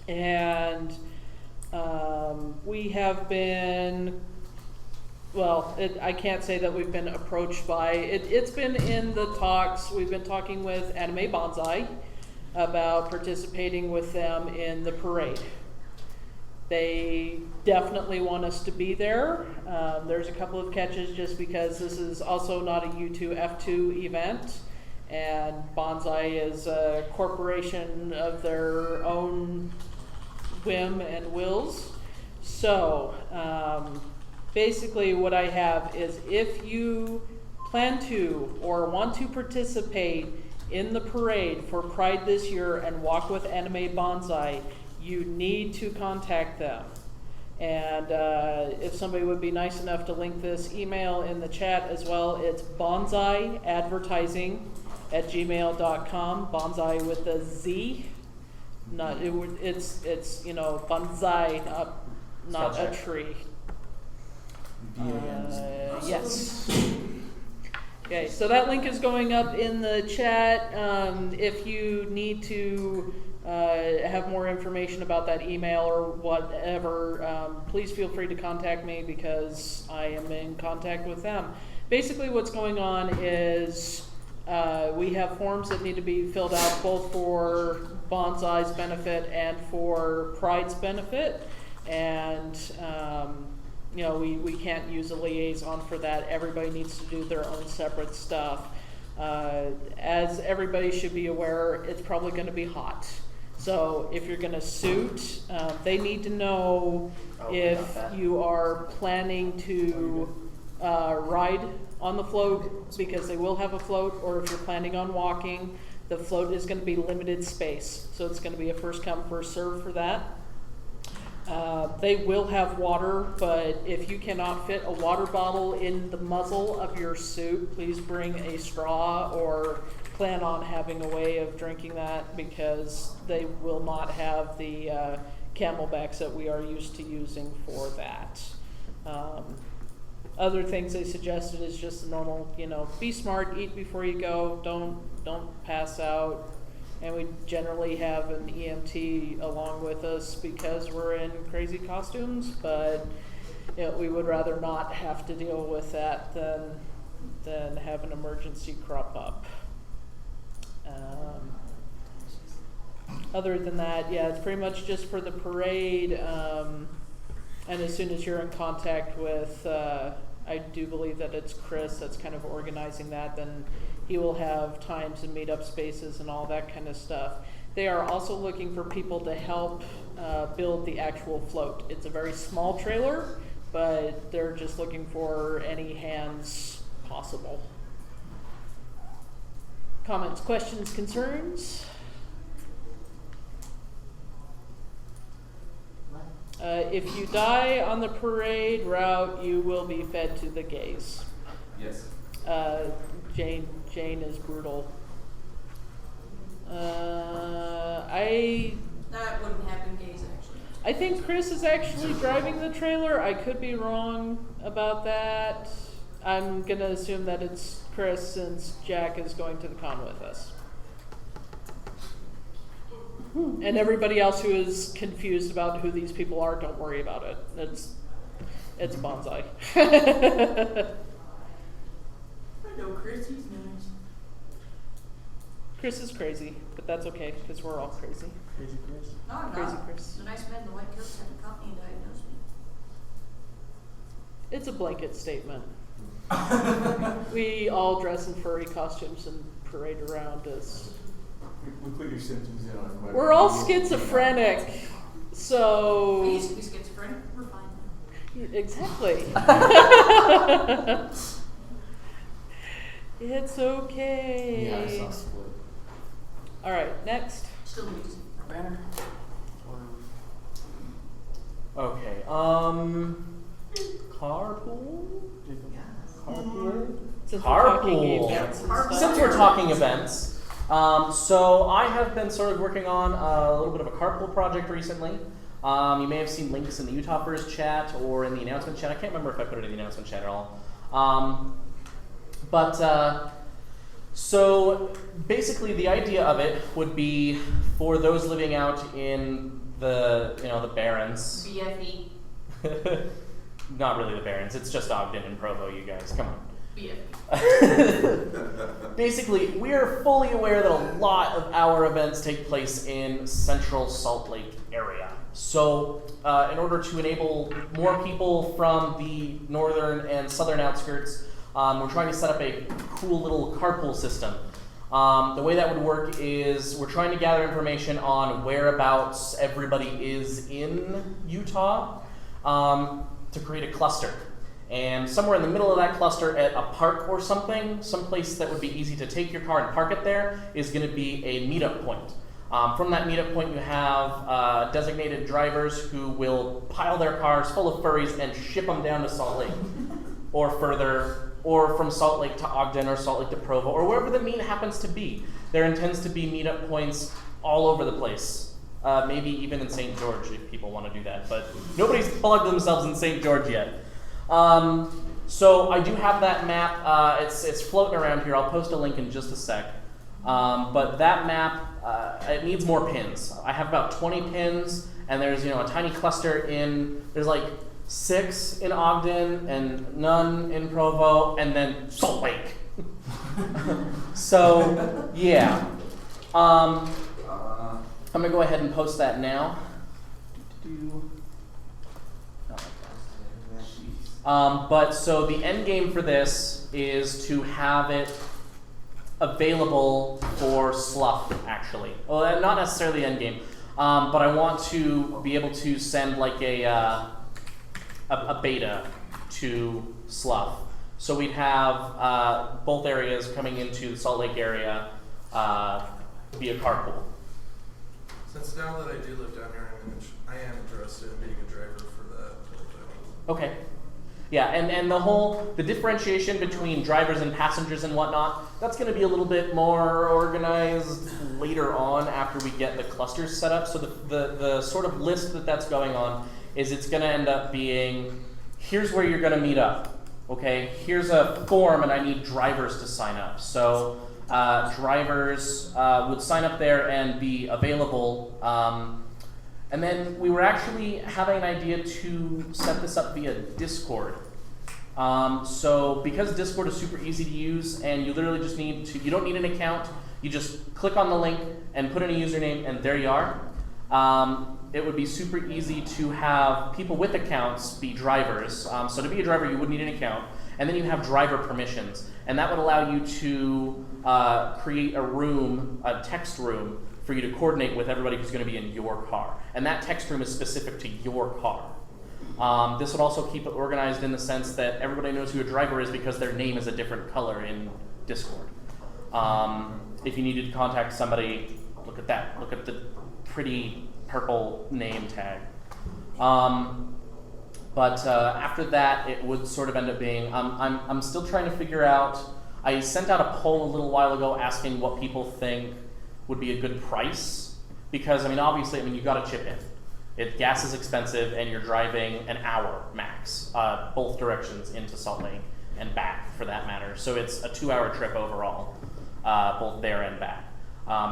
And we have been I can't say that we've been approached by it. It's been in the talks. We've been talking with Anime Bonsai about participating with them in the parade. They definitely want us to be there. There's a couple of catches just because this is also not a U2F2 event, and Bonsai is a corporation of their own whim and wills. So basically what I have is, if you plan to or want to participate in the parade for Pride this year and walk with Anime Bonsai, you need to contact them. And if somebody would be nice enough to link this email in the chat as well, it's bonsaiadvertising@gmail.com. Bonsai with a Z. Not it's bonsai, not Spell a check. tree. BANs. Yes. Okay, so that link is going up in the chat. If you need to have more information about that email or whatever, please feel free to contact me because I am in contact with them. Basically what's going on is we have forms that need to be filled out both for Bonsai's benefit and for Pride's benefit, and we can't use a liaison for that. Everybody needs to do their own separate stuff. As everybody should be aware, it's probably going to be hot. So if you're going to suit, they need to know if you are planning to ride on the float, because they will have a float, or if you're planning on walking. The float is going to be limited space, so it's going to be a first come, first serve for that. They will have water, but if you cannot fit a water bottle in the muzzle of your suit, please bring a straw or plan on having a way of drinking that, because they will not have the camelbacks that we are used to using for that. Other things they suggested is just the normal, be smart, eat before you go, don't pass out. And we generally have an EMT along with us because we're in crazy costumes, but we would rather not have to deal with that than have an emergency crop up. Other than that, it's pretty much just for the parade. And as soon as you're in contact with, I do believe that it's Chris that's kind of organizing that, then he will have times and meetup spaces and all that kind of stuff. They are also looking for people to help build the actual float. It's a very small trailer, but they're just looking for any hands possible. Comments, questions, concerns? If you die on the parade route, you will be fed to the gays. Yes. Jane is brutal. That wouldn't happen, gays, actually. I think Chris is actually driving the trailer. I could be wrong about that. I'm going to assume that it's Chris since Jack is going to the con with us. And everybody else who is confused about who these people are, don't worry about it. It's Bonsai. I know Chris, he's nice. Chris is crazy, but that's okay because we're all crazy. Crazy Chris. No, I'm Crazy not. Chris. The nice man in the white coat had to caught me and diagnosed me. It's a blanket statement. We all dress in furry costumes and parade around as... We put your symptoms in on quite a We're bit. all schizophrenic, so... I used to be schizophrenic. We're fine now. Exactly. It's okay. Yeah, I saw Split. All right, next. Still using Banner. Okay. Carpool? Carpool? Since we're talking Carpool. events and stuff. Since we're talking events, so I have been sort of working on a little bit of a carpool project recently. You may have seen links in the Utah First chat or in the announcement chat. I can't remember if I put it in the announcement chat at all. So basically the idea of it would be for those living out in the Barrens. BFE. not really the Barrens. It's just Ogden and Provo, you guys. Come on. Basically, we are fully aware that a lot of our events take place in central Salt Lake area. So, in order to enable more people from the northern and southern outskirts, we're trying to set up a cool little carpool system. The way that would work is we're trying to gather information on whereabouts everybody is in Utah to create a cluster. And somewhere in the middle of that cluster at a park or something, someplace that would be easy to take your car and park it there, is going to be a meetup point. From that meetup point, you have designated drivers who will pile their cars full of furries and ship them down to Salt Lake or further, or from Salt Lake to Ogden or Salt Lake to Provo, or wherever the meet happens to be. There intends to be meetup points all over the place. Maybe even in St. George if people want to do that, but nobody's plugged themselves in St. George yet. So I do have that map. It's floating around here. I'll post a link in just a sec. But that map, it needs more pins. I have about 20 pins, and there's a tiny cluster there's like 6 in Ogden and none in Provo, and then Salt Lake. So yeah, I'm gonna go ahead and post that now. But so the end game for this is to have it available for Slough, actually. Well, not necessarily end game, but I want to be able to send like a beta to Slough. So we'd have both areas coming into the Salt Lake area via carpool. Since now that I do live down here, I am interested in being a driver for that whole thing. Okay. Yeah, and the differentiation between drivers and passengers and whatnot, that's going to be a little bit more organized later on after we get the clusters set up. So the sort of list that's going on is it's going to end up being, here's where you're going to meet up. Okay, here's a form and I need drivers to sign up. So drivers would sign up there and be available. And then we were actually having an idea to set this up via Discord. So because Discord is super easy to use and you literally just you don't need an account, you just click on the link and put in a username and there you are. It would be super easy to have people with accounts be drivers. So to be a driver you would need an account, and then you have driver permissions. And that would allow you to create a text room, for you to coordinate with everybody who's going to be in your car. And that text room is specific to your car. This would also keep it organized in the sense that everybody knows who a driver is because their name is a different color in Discord. If you needed to contact somebody, look at that. Look at the pretty purple name tag. But after that, it would sort of end up being, I'm still trying to figure out, I sent out a poll a little while ago asking what people think would be a good price, because obviously you got to chip in. Gas is expensive, and you're driving an hour max, both directions into Salt Lake and back, for that matter. So it's a 2-hour trip overall, both there and back.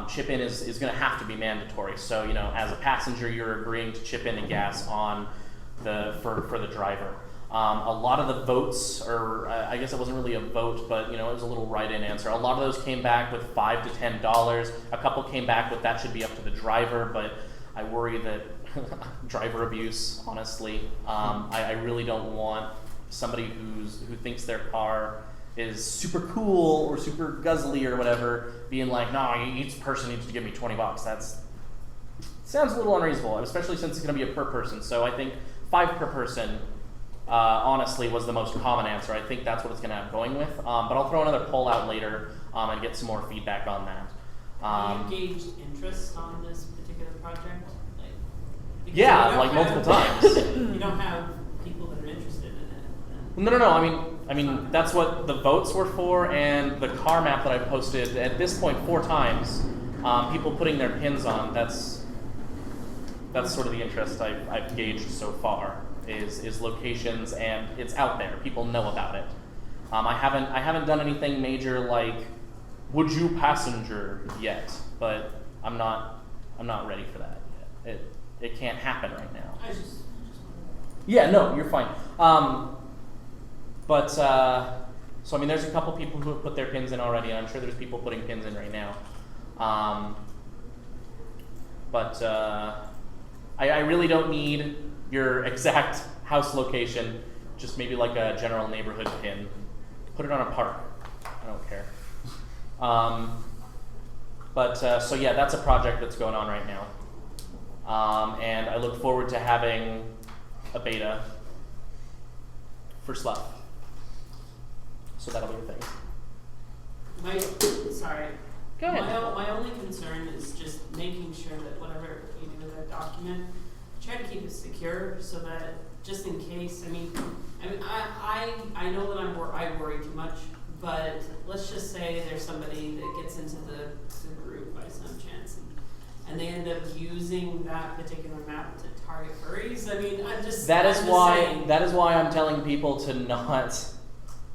Chip in is going to have to be mandatory. So as a passenger, you're agreeing to chip in the gas on for the driver. A lot of the votes, or I guess it wasn't really a vote, but it was a little write-in answer. A lot of those came back with $5 to $10. A couple came back with that should be up to the driver, but I worry that driver abuse, honestly. I really don't want somebody who thinks their car is super cool or super guzzly or whatever being like, no, each person needs to give me $20. That sounds a little unreasonable, especially since it's going to be a per person. So I think 5 per person. Honestly, was the most common answer. I think that's what it's going to have going with. But I'll throw another poll out later and get some more feedback on that. Have you gauged interest on this particular project? Yeah, like multiple times. You don't have people that are interested in it. No. I mean that's what the votes were for, and the car map that I posted at this point 4 times. People putting their pins on. That's sort of the interest I've gauged so far. Is locations, and it's out there. People know about it. I haven't done anything major like would you passenger yet, but I'm not ready for that yet. It can't happen right now. Yeah, no, you're fine. So I mean, there's a couple people who have put their pins in already, and I'm sure there's people putting pins in right now. I really don't need your exact house location, just maybe like a general neighborhood pin. Put it on a park. I don't care. So yeah, that's a project that's going on right now. And I look forward to having a beta for Slough. So that'll be a thing. Sorry. Go ahead. My only concern is just making sure that whatever you do with that document, try to keep it secure so that just in case, I know that I worry too much, but let's just say there's somebody that gets into the group by some chance and they end up using that particular map to target furries. I mean, That is why I'm telling people to not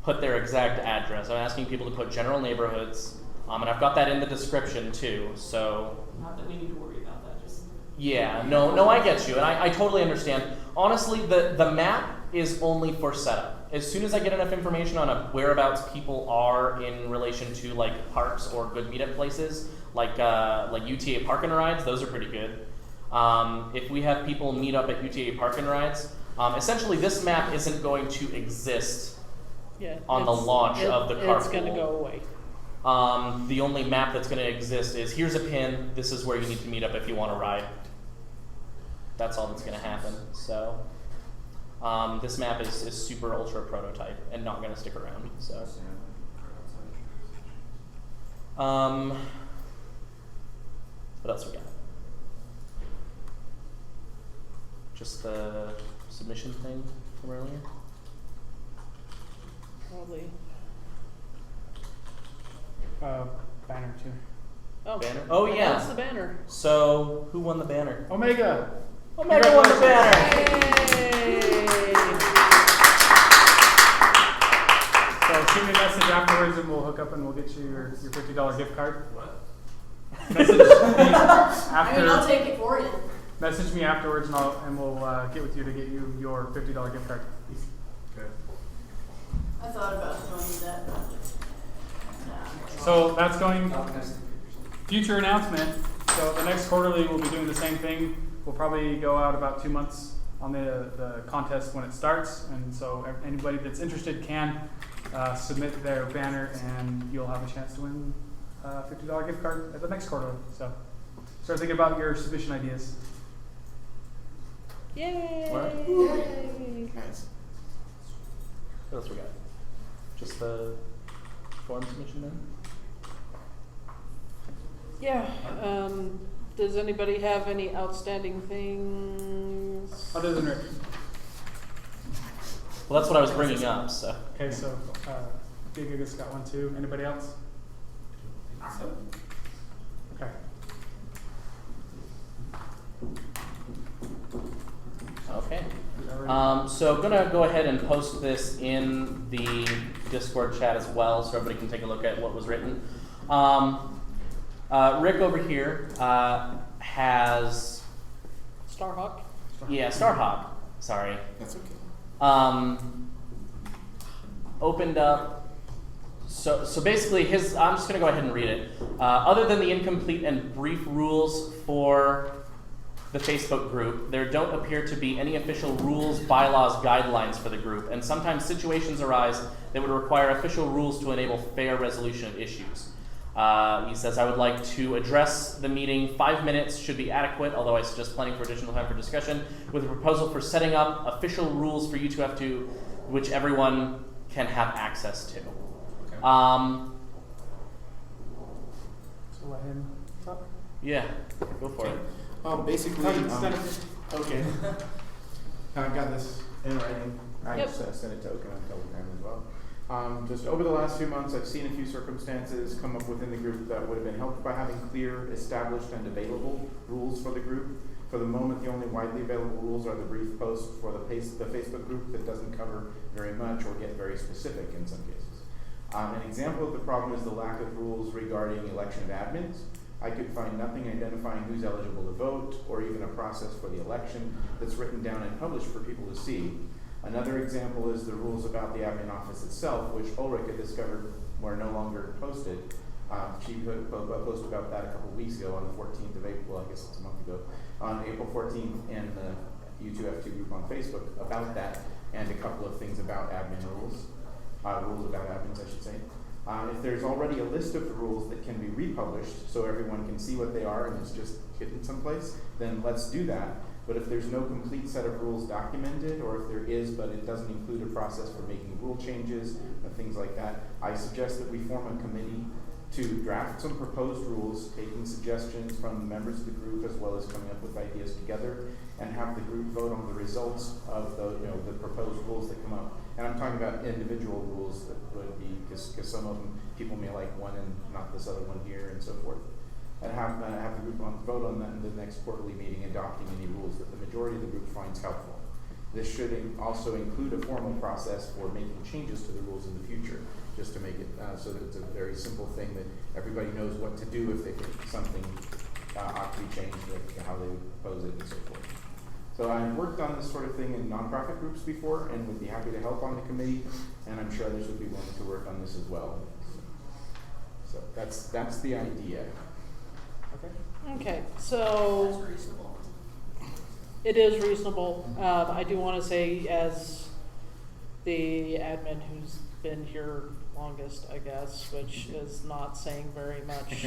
put their exact address. I'm asking people to put general neighborhoods, and I've got that in the description too. So not that we need to worry about that. Just yeah, no, I get you, and I totally understand. Honestly, the map is only for setup. As soon as I get enough information on whereabouts people are in relation to like parks or good meetup places, like UTA Park and Rides, those are pretty good. If we have people meet up at UTA Park and Rides, essentially this map isn't going to exist on the launch of the carpool. It's going to go away. The only map that's going to exist is here's a pin. This is where you need to meet up if you want to ride. That's all that's going to happen. So this map is super ultra prototype and not going to stick around. So what else we got? Just the submission thing from earlier. Probably. Banner too. Oh, banner? Oh yeah. That's the banner. So who won the banner? Omega. Omega won the banner. Yay! So shoot me a message afterwards and we'll hook up and we'll get you your $50 gift card. What? Message me I'll after. take it for you. Message me afterwards and we'll get with you to get you your $50 gift card. Okay. I thought about doing that, but nah. So that's going. Future announcement. So the next quarterly we'll be doing the same thing. We'll probably go out about 2 months on the contest when it starts, and so anybody that's interested can submit their banner, and you'll have a chance to win a $50 gift card at the next quarterly. So start thinking about your submission ideas. Yay! What? Yay! Nice. What else we got? Just the form submission then? Yeah. Does anybody have any outstanding things? Other than Rick. Well, that's what I was bringing up. So Okay, so Big Gugus got one too. Anybody else? Okay. okay. So gonna go ahead and post this in the Discord chat as well, so everybody can take a look at what was written. Rick over here has Starhawk. Starhawk. Sorry. That's okay. Opened up. So basically, I'm just gonna go ahead and read it. Other than the incomplete and brief rules for the Facebook group, there don't appear to be any official rules, bylaws, guidelines for the group, and sometimes situations arise that would require official rules to enable fair resolution of issues. He says, I would like to address the meeting. 5 minutes should be adequate, although I suggest planning for additional time for discussion, with a proposal for setting up official rules for U2F2, which everyone can have access to. Okay. So let him talk. Yeah, go for it. Basically, okay. I've got this in writing. I Yep. just sent it to Oaken on Telegram as well. Just over the last few months, I've seen a few circumstances come up within the group that would have been helped by having clear, established, and available rules for the group. For the moment, the only widely available rules are the brief post for the Facebook group that doesn't cover very much or get very specific in some cases. An example of the problem is the lack of rules regarding election of admins. I could find nothing identifying who's eligible to vote or even a process for the election that's written down and published for people to see. Another example is the rules about the admin office itself, which Ulrika discovered were no longer posted. She posted about that a couple weeks ago on the 14th of April, I guess it's a month ago, on April 14th in the U2F2 group on Facebook about that and a couple of things about admin rules, rules about admins, I should say. If there's already a list of the rules that can be republished so everyone can see what they are and it's just hidden someplace, then let's do that. But if there's no complete set of rules documented, or if there is but it doesn't include a process for making rule changes and things like that, I suggest that we form a committee to draft some proposed rules, taking suggestions from the members of the group as well as coming up with ideas together, and have the group vote on the results of the proposed rules that come up. And I'm talking about individual rules that would be, because some of them people may like one and not this other one here and so forth. And have the group vote on that in the next quarterly meeting, adopting any rules that the majority of the group finds helpful. This should also include a formal process for making changes to the rules in the future, just to make it so that it's a very simple thing that everybody knows what to do if they think something ought to be changed, like how they would pose it and so forth. So I've worked on this sort of thing in nonprofit groups before and would be happy to help on the committee, and I'm sure others would be willing to work on this as well. So that's the idea. Okay, so That's reasonable. it is reasonable. I do want to say, as the admin who's been here longest, I guess, which is not saying very much,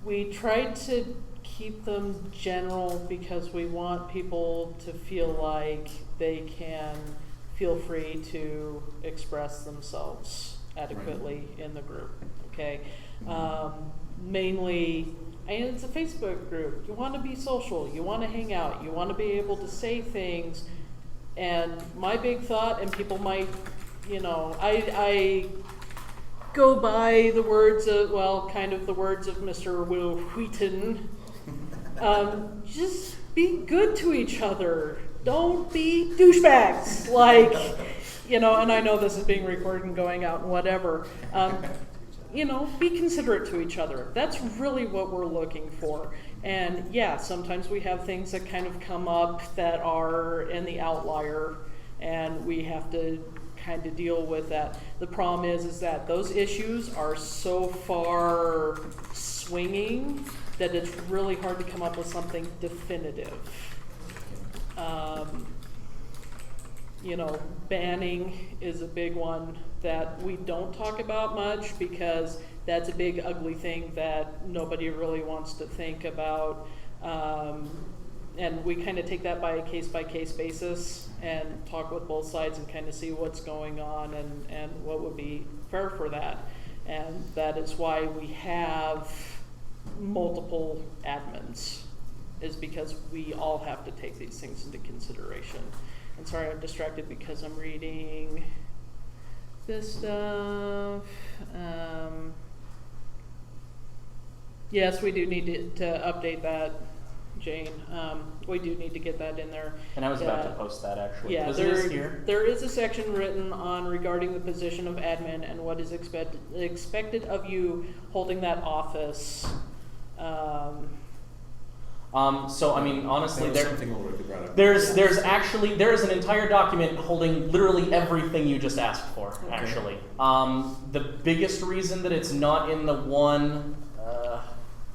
we tried to keep them general because we want people to feel like they can feel free to express themselves adequately in the group. Okay. Mainly, and it's a Facebook group. You want to be social. You want to hang out. You want to be able to say things. And my big thought, and people might, I go by the words of, kind of the words of Mr. Will Wheaton. Just be good to each other. Don't be douchebags. And I know this is being recorded and going out and whatever. Be considerate to each other. That's really what we're looking for. And yeah, sometimes we have things that kind of come up that are in the outlier, and we have to kind of deal with that. The problem is that those issues are so far swinging that it's really hard to come up with something definitive. Banning is a big one that we don't talk about much because that's a big ugly thing that nobody really wants to think about. And we kind of take that by a case-by-case basis and talk with both sides and kind of see what's going on and what would be fair for that. And that is why we have multiple admins, is because we all have to take these things into consideration. And sorry, I'm distracted because I'm reading this stuff. Yes, we do need to update that, Jane. We do need to get that in there. And I was about to post that actually. Yeah, It is here. there is a section written on regarding the position of admin and what is expected of you holding that office. Honestly, That was something Ulrika brought up. there is an entire document holding literally everything you just asked for, actually. The biggest reason that it's not in the one,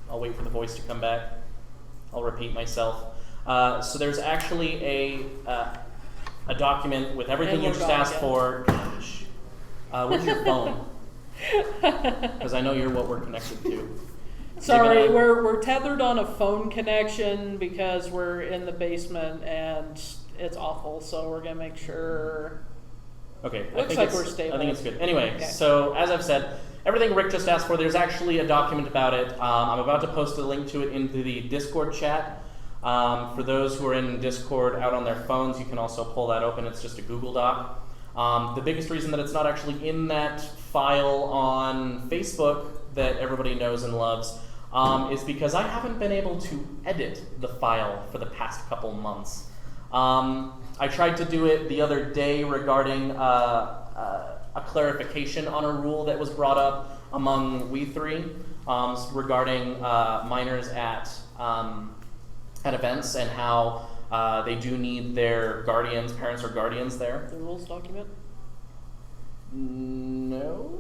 I'll wait for the voice to come back. I'll repeat myself. So there's actually a document with everything you just asked for. Gosh, where's your phone? Because I know you're what we're connected to. Sorry, we're tethered on a phone connection because we're in the basement and it's awful. So we're gonna make sure. Okay, Looks like we're stable. I think it's good. Anyway, Okay. So as I've said, everything Rick just asked for, there's actually a document about it. I'm about to post a link to it into the Discord chat. For those who are in Discord out on their phones, you can also pull that open. It's just a Google Doc. The biggest reason that it's not actually in that file on Facebook that everybody knows and loves is because I haven't been able to edit the file for the past couple months. I tried to do it the other day regarding a clarification on a rule that was brought up among we three regarding minors at events and how they do need their guardians, parents or guardians there. The rules document? No.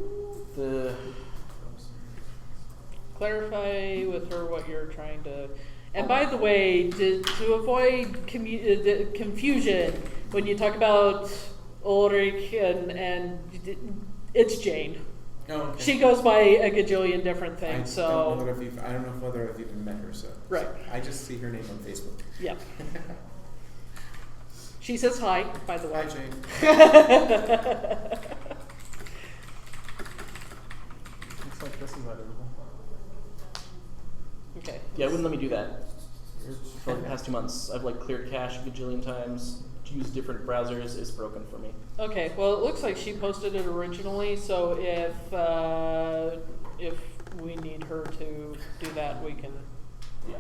Clarify with her what you're trying to. And by the way, to avoid confusion, when you talk about Ulrich and it's Jane. Oh, okay. She goes by a gajillion different things. I don't know So whether I've even met her. So right. I just see her name on Facebook. Yeah. She says hi, by the way. Hi, Jane. Looks like this is editable. Okay. Yeah, it wouldn't let me do that. For the past 2 months, I've like cleared cache a gajillion times, used different browsers. It's broken for me. Okay, well, it looks like she posted it originally, so if we need her to do that, we can. Yeah.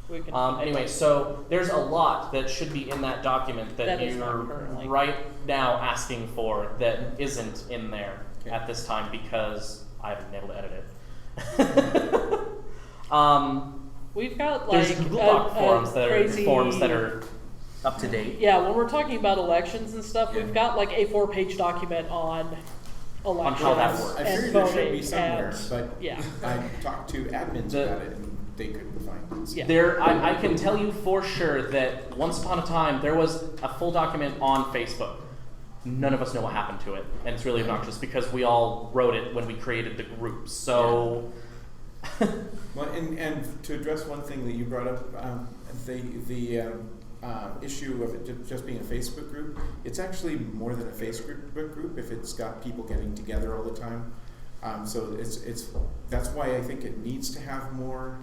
We can. Anyway, so there's a lot that should be in that document that is you're not currently. right now asking for that isn't in there Okay. at this time because I haven't been able to edit it. We've got like There's Google Doc forms that are crazy. up to date. Yeah, when we're talking about elections and stuff, Yeah. we've got like a 4-page document on elections how that works. I and figured there should voting be somewhere, and but yeah. I talked to admins The- about it and they couldn't find it. So. Yeah. I can tell you for sure that once upon a time there was a full document on Facebook. None of us know what happened to it, and it's really obnoxious because we all wrote it when we created the group. So, Well, and to address one thing that you brought up, the issue of it just being a Facebook group, it's actually more than a Facebook group if it's got people getting together all the time. So it's that's why I think it needs to have more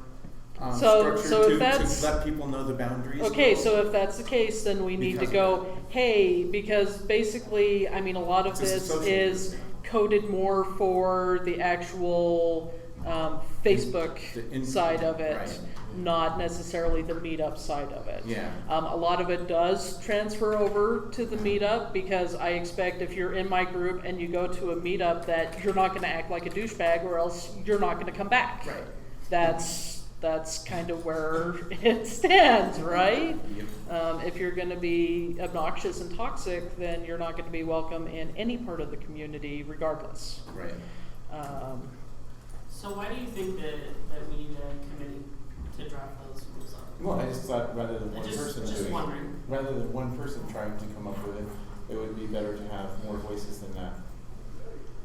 structure so if to that's- let people know the boundaries. Okay, so if that's the case, then we need to Because of go, hey, because basically, I mean, a lot of It's just a this social is group coded more for the actual Facebook The side of it, right. not necessarily the meetup side of it. Yeah. A lot of it does transfer over to the meetup because I expect if you're in my group and you go to a meetup that you're not going to act like a douchebag or else you're not going to come back. Right. That's kind of where it stands, right? Yep. If you're going to be obnoxious and toxic, then you're not going to be welcome in any part of the community, regardless. Right. So why do you think that we need a committee to draft those rules up? Well, I just thought rather than one person Just doing wondering. it, rather than one person trying to come up with it, it would be better to have more voices than that.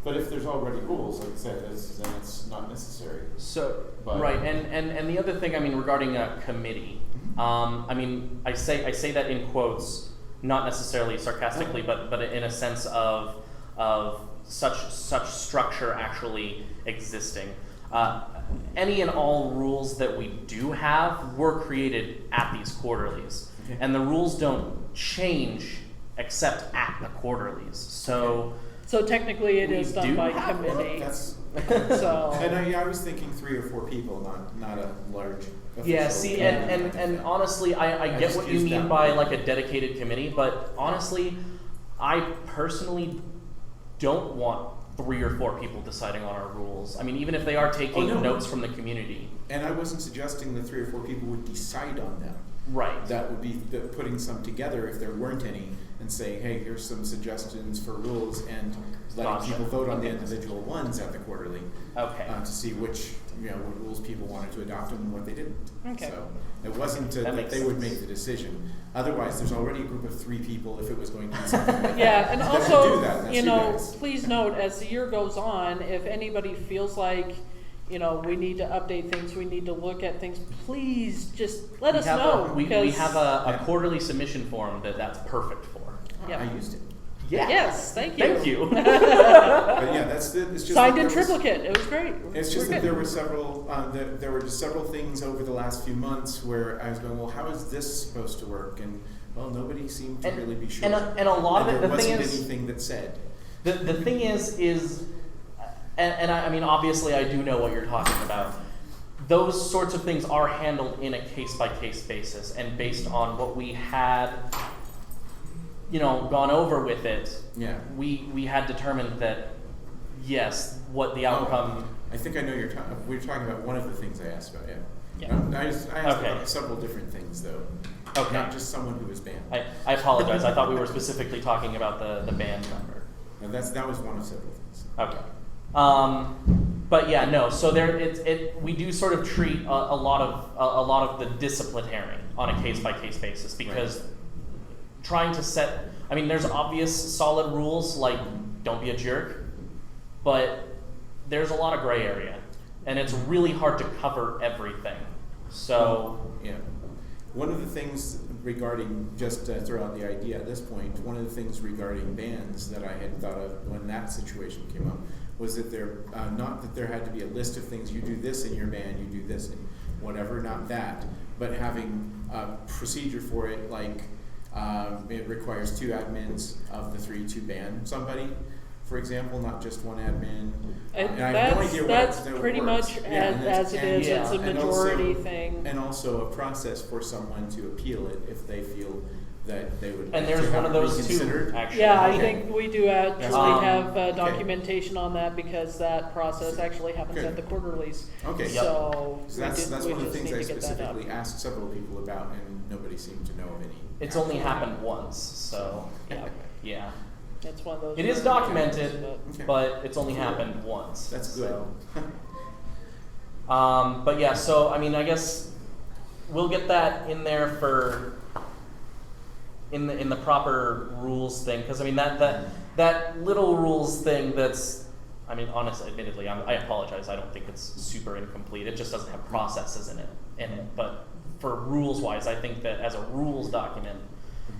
But if there's already rules, like I said, then it's not necessary. So But- right, and the other thing, I mean, regarding a committee, I mean, I say that in quotes, not necessarily sarcastically, but in a sense of such structure actually existing. Any and all rules that we do have were created at these quarterlies, Okay. and the rules don't change except at the quarterlies. So. So technically it We is done do by have one? committee. That's. So And I was thinking 3 or 4 people, not a large. Yeah, official see, committee. and honestly, I get just what you used mean that by word. like a dedicated committee, but honestly, I personally don't want 3 or 4 people deciding on our rules. I mean, even if they are taking no. notes from the community. And I wasn't suggesting that 3 or 4 people would decide on them. Right. That would be putting some together if there weren't any and saying, hey, here's some suggestions for rules and letting Gotcha. people vote on the Okay. individual ones at the quarterly Okay. to see which, what rules people wanted to adopt and what they didn't. Okay. So it wasn't that makes they would sense. make the decision. Otherwise, there's already a group of 3 people if it was going to be something like yeah, and that would also, do that. And that's you know, guys. please note as the year goes on, if anybody feels like, we need to update things, we need to look at things, please just let us know. We because have a Yeah. quarterly submission form that's perfect for. Yeah. I used it. Yeah. Yes, thank you. Thank you. But yeah, it's just Signed that in there was- triplicate. It was great. It's We're just that good. there were several there were just several things over the last few months where I was going, well, how is this supposed to work? And well, nobody seemed to And- really be sure. and a lot of it, there the thing wasn't is- anything that said. The thing is, and I mean, obviously, I do know what you're talking about. Those sorts of things are handled in a case-by-case basis and based on what we had gone over with it, Yeah. we had determined that yes, what the outcome. I think I know we're talking about one of the things I asked about, yeah. Yeah. I asked Okay. about several different things though. Okay. Not just someone who was banned. I apologize. I thought we were specifically talking about the band number. No, that was one of several things. Okay. But yeah, no. So we do sort of treat a lot of the disciplinary on a case by case basis because trying to set. I mean, there's obvious solid rules like don't be a jerk, but there's a lot of gray area, and it's really hard to cover everything. So yeah. One of the things regarding, just to throw out the idea at this point, one of the things regarding bans that I had thought of when that situation came up was that not that there had to be a list of things, you do this in your ban, you do this in whatever, not that, but having a procedure for it, like it requires 2 admins of the 3 to ban somebody, for example, not just one admin. And I have no idea that's what pretty works. much Yeah, as it is. It's a and majority also, thing. And also a process for someone to appeal it if they feel that they would. and like there's to one have of it those too. reconsidered. Actually, Yeah, I Okay. think we do actually Um, have okay. documentation on that because that process actually happens Good. at the quarterlies. Okay. So So that's we one of the just things need I to get that done. specifically asked several people about, and nobody seemed to know of any. It's only happened once, so Yeah. yeah. It's one of those. It is rare documented, cases, Okay. but it's only happened once. That's good. So. But yeah, so I mean, I guess we'll get that in there for in the proper rules thing, because I mean that little rules thing that's, I mean, honestly, admittedly, I apologize. I don't think it's super incomplete. It just doesn't have processes in it. But for rules wise, I think that as a rules document,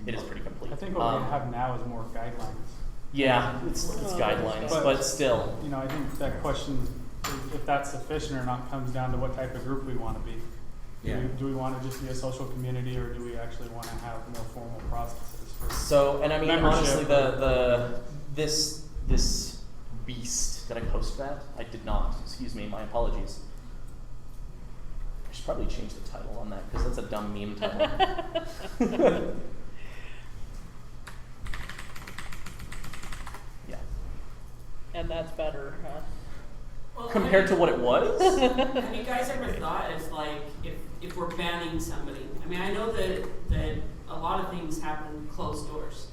it is pretty complete. I think what we have now is more guidelines. Yeah, it's guidelines, but still. You know, I think that question, if that's sufficient or not, comes down to what type of group we want to be. Yeah. Do we want to just be a social community, or do we actually want to have more formal processes for So, and I mean, membership? honestly, this beast, did I post that? I did not. Excuse me, my apologies. I should probably change the title on that because that's a dumb meme title. Yeah. And that's better, huh? Well, Compared to what it was? Have you guys ever thought if we're banning somebody? I mean, I know that a lot of things happen closed doors,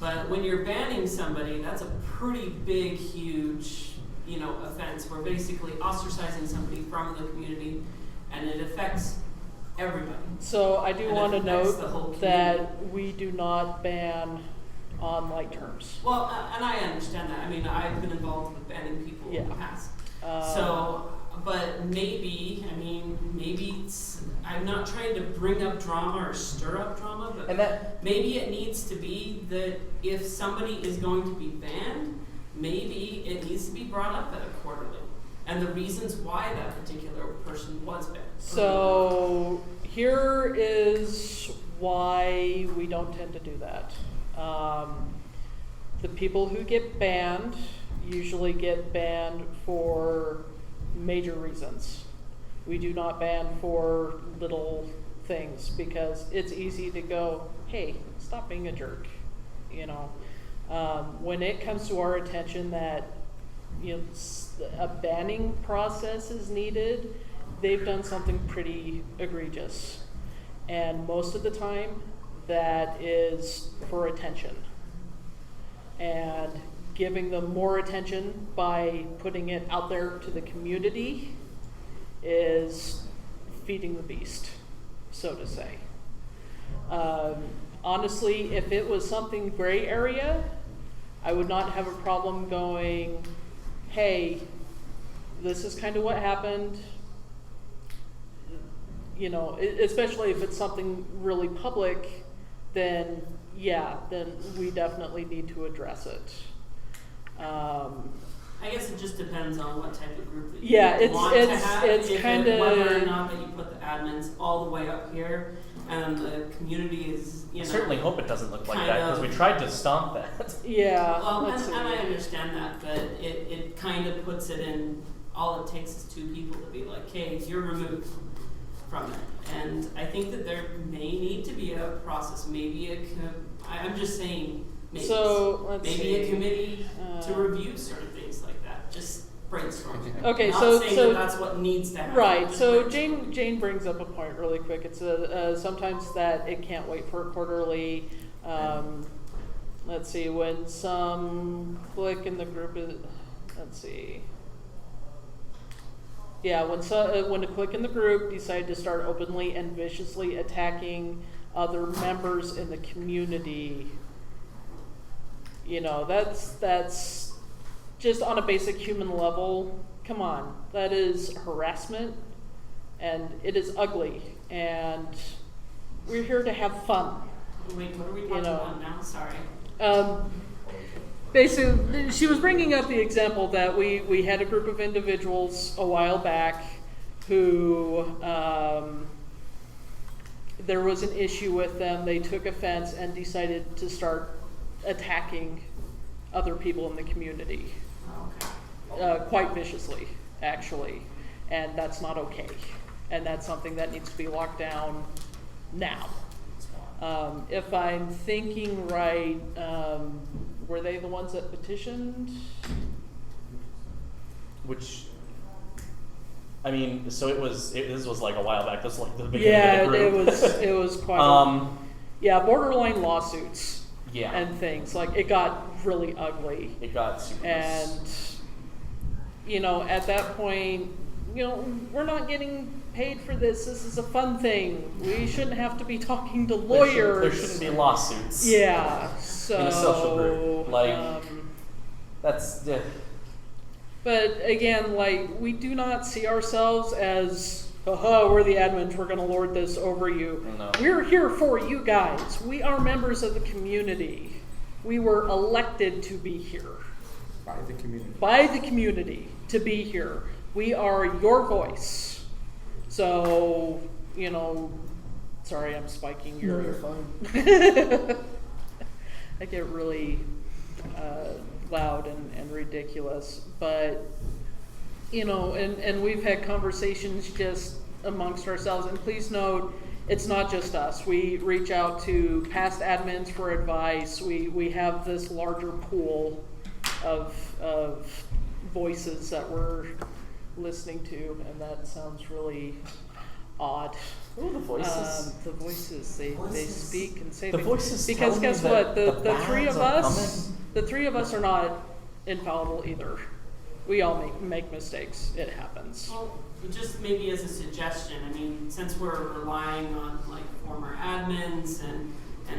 but when you're banning somebody, that's a pretty big, huge, offense. We're basically ostracizing somebody from the community, and it affects everybody. So I do And want to it affects the whole note community. that we do not ban on like terms. Well, and I understand that. I mean, I've been involved with banning people in the Yeah. past. Um, But maybe I'm not trying to bring up drama or stir up drama, but And that, maybe it needs to be that if somebody is going to be banned, maybe it needs to be brought up at a quarterly, and the reasons why that particular person was banned. So here is why we don't tend to do that. The people who get banned usually get banned for major reasons. We do not ban for little things because it's easy to go, hey, stop being a jerk. When it comes to our attention that a banning process is needed, they've done something pretty egregious. And most of the time, that is for attention. And giving them more attention by putting it out there to the community is feeding the beast, so to say. Honestly, if it was something gray area, I would not have a problem going, hey, this is kind of what happened. Especially if it's something really public, then we definitely need to address it. I guess it just depends on what type of group that you it's want to have. it's If kind of whether or not that you put the admins all the way up here, and the community is I certainly hope it doesn't look like kind that because we of- tried to stomp that. yeah. Well, and, let's see. and I understand that, but it kind of puts it in. All it takes is 2 people to be like, "Hey, you're removed from it." And I think that there may need to be a process, maybe a I'm just saying, maybe, So, let's maybe see. a committee to Uh, review certain things like that, just brainstorming. Okay, Not so- saying so- that that's what needs to happen. Right, just so brainstorming. Jane brings up a point really quick. It's sometimes that it can't wait for a quarterly. Let's see, when some clique in the group is, let's see. Yeah, when a clique in the group decide to start openly and viciously attacking other members in the community, you know, that's just on a basic human level. Come on, that is harassment, and it is ugly, and we're here to have fun. Wait, what are we talking about now? Sorry. Basically, she was bringing up the example that we had a group of individuals a while back who there was an issue with them. They took offense and decided to start attacking other people in the community. Quite viciously, actually. And that's not okay. And that's something that needs to be locked down now. If I'm thinking right, were they the ones that petitioned? Which, I mean, so this was like a while back. This was like the beginning of the Yeah, group. it was quite. Yeah, borderline lawsuits. Yeah. And things like it got really ugly. It got super. And you know, at that point, you know, we're not getting paid for this. This is a fun thing. We shouldn't have to be talking to lawyers. There shouldn't be lawsuits. Yeah. So in a social group, like that's. But again, like, we do not see ourselves as, haha, we're the admins, we're going to lord this over you. No. We're here for you guys. We are members of the community. We were elected to be here. By the community. By the community to be here. We are your voice. So, you know, sorry, I'm spiking your... No, you're fine. I get really loud and ridiculous, but you know, and we've had conversations just amongst ourselves, and please note, it's not just us. We reach out to past admins for advice. We have this larger pool of voices that we're listening to, and that sounds really odd. Ooh, the voices. The voices, they speak and say The things. voices Because tell me guess that what? the The three of bads are us, coming. the three of us are not infallible either. We all make mistakes. It happens. Well, just maybe as a suggestion, I mean, since we're relying on like former admins and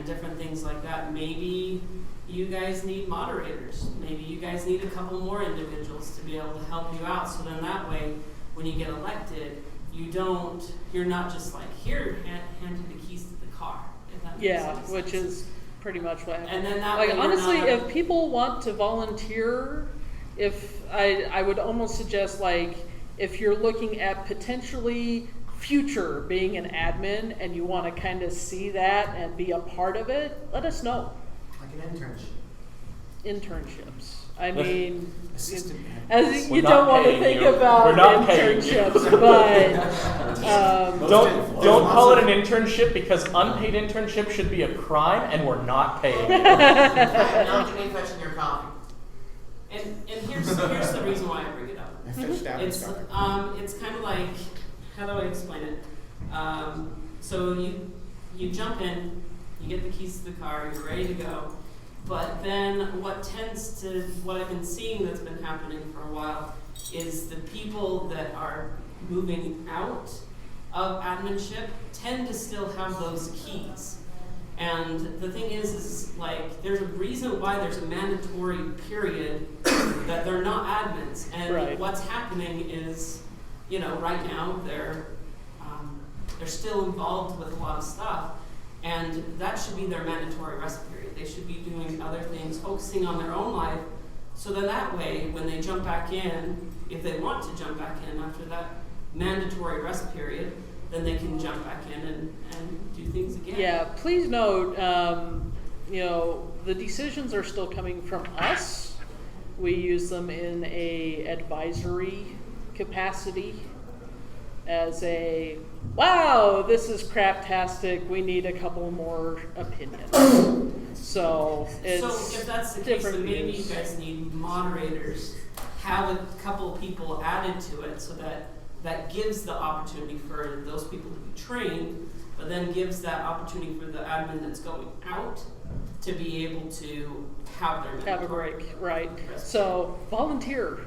different things like that, maybe you guys need moderators. Maybe you guys need a couple more individuals to be able to help you out. So then that way, when you get elected, you're not just like, here, hand you the keys to the car. If that makes any sense. Which is pretty much what happened. And then that like way you're honestly, not- if people want to volunteer, if I would almost suggest, like, if you're looking at potentially future being an admin and you want to kind of see that and be a part of it, let us know. Like an internship. Internships. I mean, Assistant as We're you not don't want to paying think you. about We're not paying you. internships, but Don't call it an internship, because unpaid internship should be a crime, and we're not paying you. Not to be fetching your coffee. And here's the reason why I bring it up. I fetched out It's kind of like, how do I explain it? So you jump in, you get the keys to the car, you're ready to go. But then what I've been seeing that's been happening for a while is the people that are moving out of adminship tend to still have those keys. And the thing is like, there's a reason why there's a mandatory period that they're not admins. And Right. what's happening is, you know, right now they're still involved with a lot of stuff, and that should be their mandatory rest period. They should be doing other things, focusing on their own life, so then that way, when they jump back in, if they want to jump back in after that mandatory rest period, then they can jump back in and do things again. yeah, please note, you know, the decisions are still coming from us. We use them in a advisory capacity as a, wow, this is craptastic, we need a couple more opinions. So it's So if that's the case, different then maybe views. you guys need moderators, have a couple people added to it so that that gives the opportunity for those people to be trained, but then gives that opportunity for the admin that's going out to be able to have their Have a mentor. break, right? So volunteer.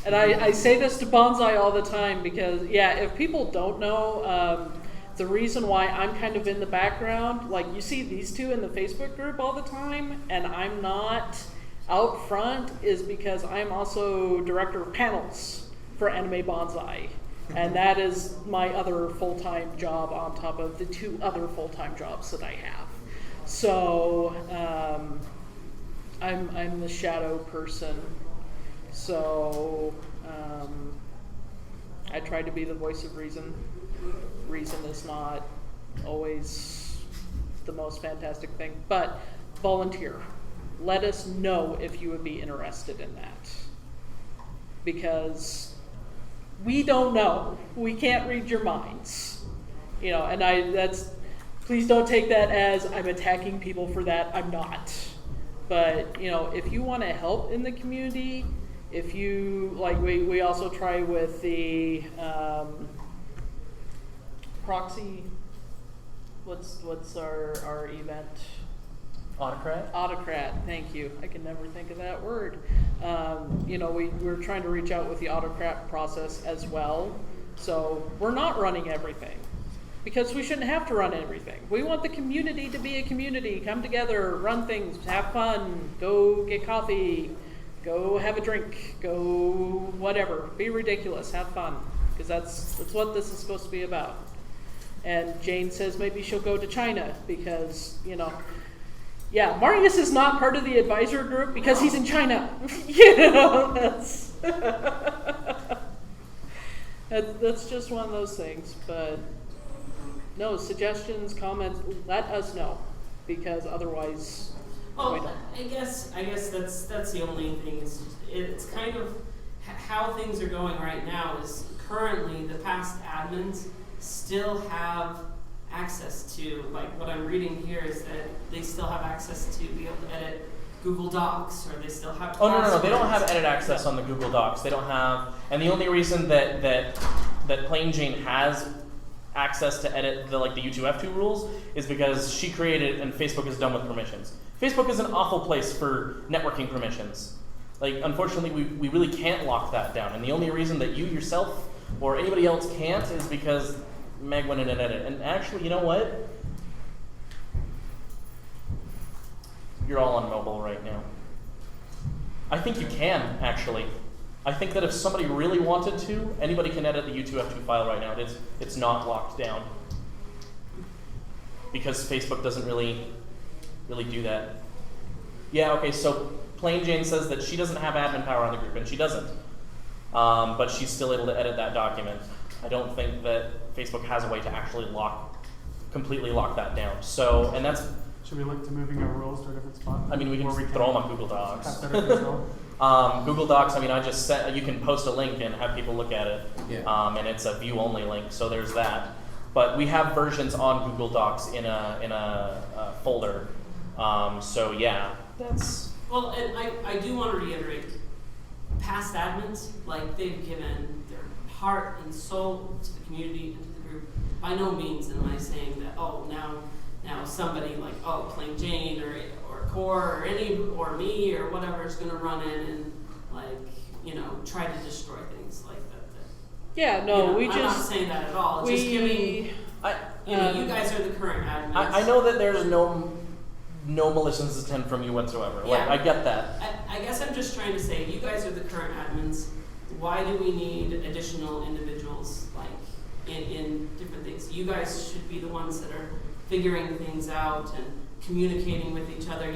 And I say this to Bonsai all the time because, yeah, if people don't know, the reason why I'm kind of in the background, like you see these two in the Facebook group all the time, and I'm not out front, is because I'm also director of panels for Anime Bonsai. And that is my other full-time job on top of the 2 other full-time jobs that I have. So I'm the shadow person. So I try to be the voice of reason. Reason is not always the most fantastic thing, but volunteer. Let us know if you would be interested in that. Because we don't know. We can't read your minds. You know, and please don't take that as I'm attacking people for that. I'm not. But, you know, if you want to help in the community, if you, like, we also try with the proxy, what's our event? Autocrat? Autocrat, thank you. I can never think of that word. You know, we're trying to reach out with the autocrat process as well. So we're not running everything because we shouldn't have to run everything. We want the community to be a community. Come together, run things, have fun, go get coffee, go have a drink, go whatever. Be ridiculous, have fun, because that's what this is supposed to be about. And Jane says maybe she'll go to China because, you know, yeah, Marius is not part of the advisor group because he's in China. You know, that's just one of those things. But no, suggestions, comments, let us know, because otherwise we Well, don't. I guess that's the only thing. It's kind of how things are going right now. Is currently the past admins still have access to, like what I'm reading here is that they still have access to be able to edit Google Docs, or they still have. Oh no, they don't have passwords. edit access on the Google Docs. They don't have, and the only reason that Plain Jane has access to edit the U2F2 rules is because she created and Facebook is done with permissions. Facebook is an awful place for networking permissions. Like, unfortunately, we really can't lock that down, and the only reason that you yourself or anybody else can't is because Meg went in and edited. And actually, you know what? You're all on mobile right now. I think you can, actually. I think that if somebody really wanted to, anybody can edit the U2F2 file right now. It's not locked down. Because Facebook doesn't really do that. Yeah, okay, so Plain Jane says that she doesn't have admin power on the group, and she doesn't. But she's still able to edit that document. I don't think that Facebook has a way to actually completely lock that down. So, and that's... Should we look to moving our rules to a different spot? I mean, we can just throw them on Google Docs. Have better control. Google Docs, I mean, I just set, you can post a link and have people look at it. Yeah. And it's a view-only link, so there's that. But we have versions on Google Docs in a folder. So yeah, that's... Well, and I do want to reiterate, past admins, like, they've given their heart and soul to the community and to the group. By no means am I saying that, oh, now somebody like, oh, Plain Jane or Core or me or whatever is going to run in and, like, you know, try to destroy things like that. Yeah, no, I'm not saying that at all. Just giving, you guys are the current admins. I know that there's no malicious intent from you whatsoever. Yeah. Like, I get that. I guess I'm just trying to say, you guys are the current admins. Why do we need additional individuals, like, in different things? You guys should be the ones that are figuring things out and communicating with each other.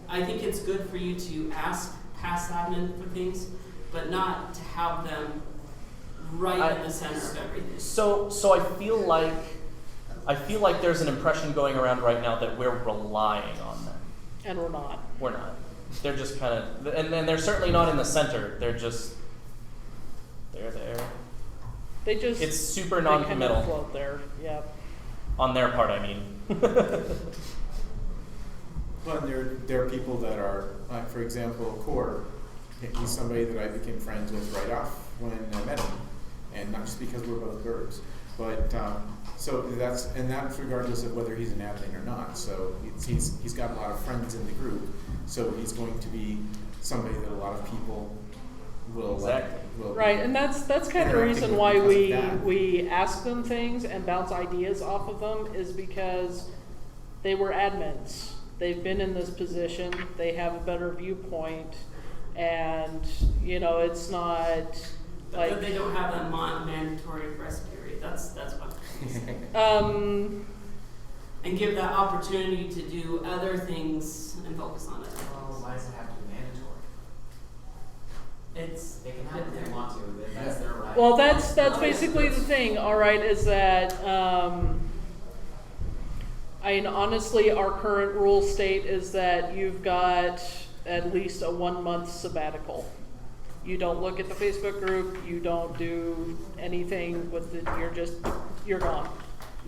I think it's good for you to ask past admin for things, but not to have them right in the center of everything. So I feel like there's an impression going around right now that we're relying on them. And we're not. We're not. They're just kind of, and they're certainly not in the center. They're there. They just... It's super they kind of non-committal. float there, yeah. On their part, I mean. Well, and there are people that are, for example, Core. He's somebody that I became friends with right off when I met him, and not just because we're both verbs, but so that's regardless of whether he's an admin or not. So he's got a lot of friends in the group, so he's going to be somebody that a lot of people will will Right, and that's kind of the reason why we ask them things and bounce ideas off of them, is because they were admins. They've been in this position. They have a better viewpoint, and it's not like But they don't have a mandatory rest period. That's what and give that opportunity to do other things and focus on it. Well, why does it have to be mandatory? It's They can have it if they want to, but that's their right. Well, that's basically the thing, all right, is that, honestly, our current rule state is that you've got at least a 1 month sabbatical. You don't look at the Facebook group, you don't do anything with it, you're gone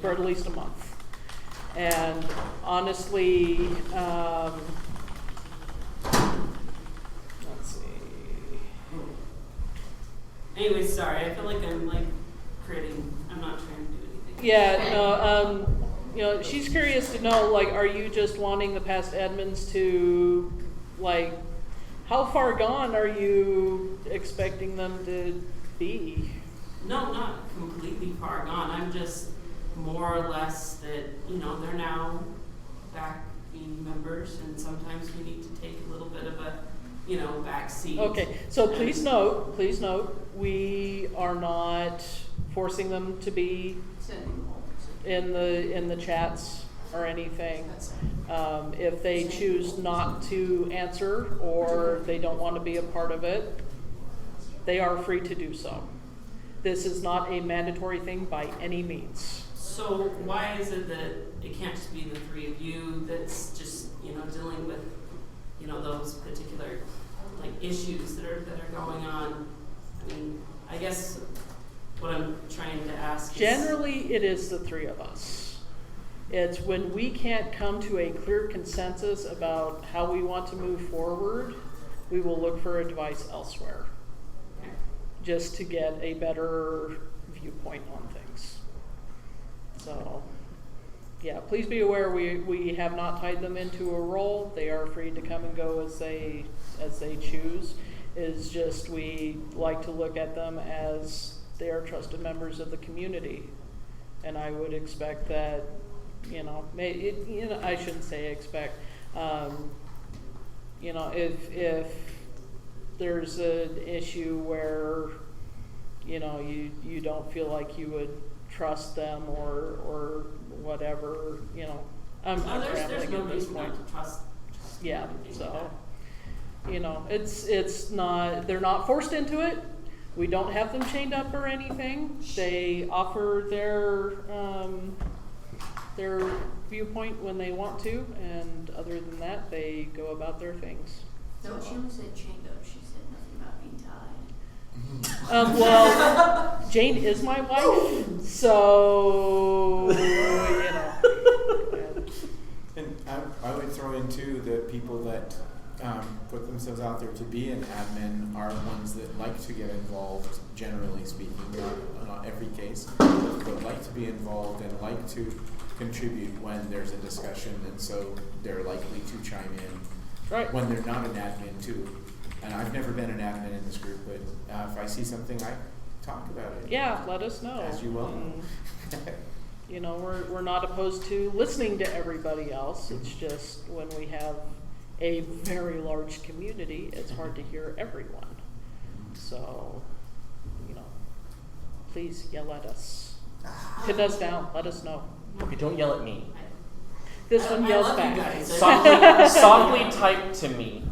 for at least a month. And honestly, let's see. Anyway, sorry. I feel like I'm I'm not trying to do anything. Yeah, no, she's curious to know, are you just wanting the past admins to, how far gone are you expecting them to be? No, not completely far gone. I'm just more or less that, they're now back being members, and sometimes we need to take a little bit of a, back seat. Okay, so please note, we are not forcing them to be in the chats or anything. If they choose not to answer or they don't want to be a part of it, they are free to do so. This is not a mandatory thing by any means. So why is it that it can't just be the three of you that's just, dealing with, those particular issues that are going on? I mean, I guess what I'm trying to ask is, generally it is the three of us. It's when we can't come to a clear consensus about how we want to move forward, we will look for advice elsewhere, just to get a better viewpoint on things. So, yeah, please be aware we have not tied them into a role. They are free to come and go as they choose. It's just we like to look at them as they are trusted members of the community, and I would expect that, I shouldn't say expect. If there's an issue where you don't feel like you would trust them or whatever, I'm there's rambling no at this reason point. not to trust Yeah, anything so like it's not, they're not forced into it. We don't have them chained up or anything. They offer their viewpoint when they want to, and other than that, they go about their things. No, she only said chained up. She said nothing about being tied. Well, Jane is my wife, so And I would throw in too that people that put themselves out there to be an admin are ones that like to get involved, generally speaking, not every case, but like to be involved and like to contribute when there's a discussion, and so they're likely to chime in when they're not an admin too. And I've never been an admin in this group, but if I see something, I talk about it. Yeah, let us know. As you well know. We're not opposed to listening to everybody else. It's just when we have a very large community, it's hard to hear everyone. So, please yell at us. Pin us down. Let us know. Okay, don't yell at me. This one yells back. Softly type to me.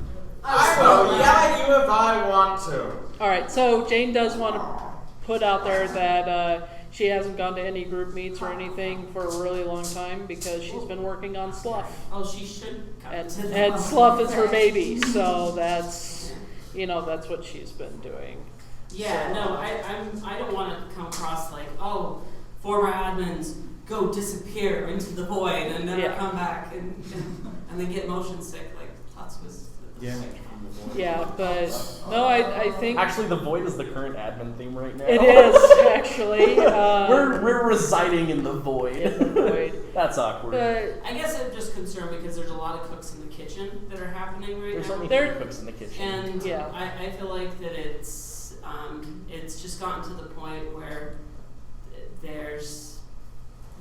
I will yell at you if I want to. All right, so Jane does want to put out there that she hasn't gone to any group meets or anything for a really long time because she's been working on Slough. Oh, she should come to them. And Slough is her baby, so that's what she's been doing. Yeah, so. no, I don't want to come across like, oh, former admins go disappear into the void and never come back, and and they get motion sick like lots of us. Yeah. Yeah, but no, I think Actually, the void is the current admin theme right now. it is actually. We're residing in the void. In the void. That's awkward. But I guess I'm just concerned because there's a lot of cooks in the kitchen that are happening right There's now. only There- 3 cooks in the kitchen. And Yeah. I feel like that it's just gotten to the point where there's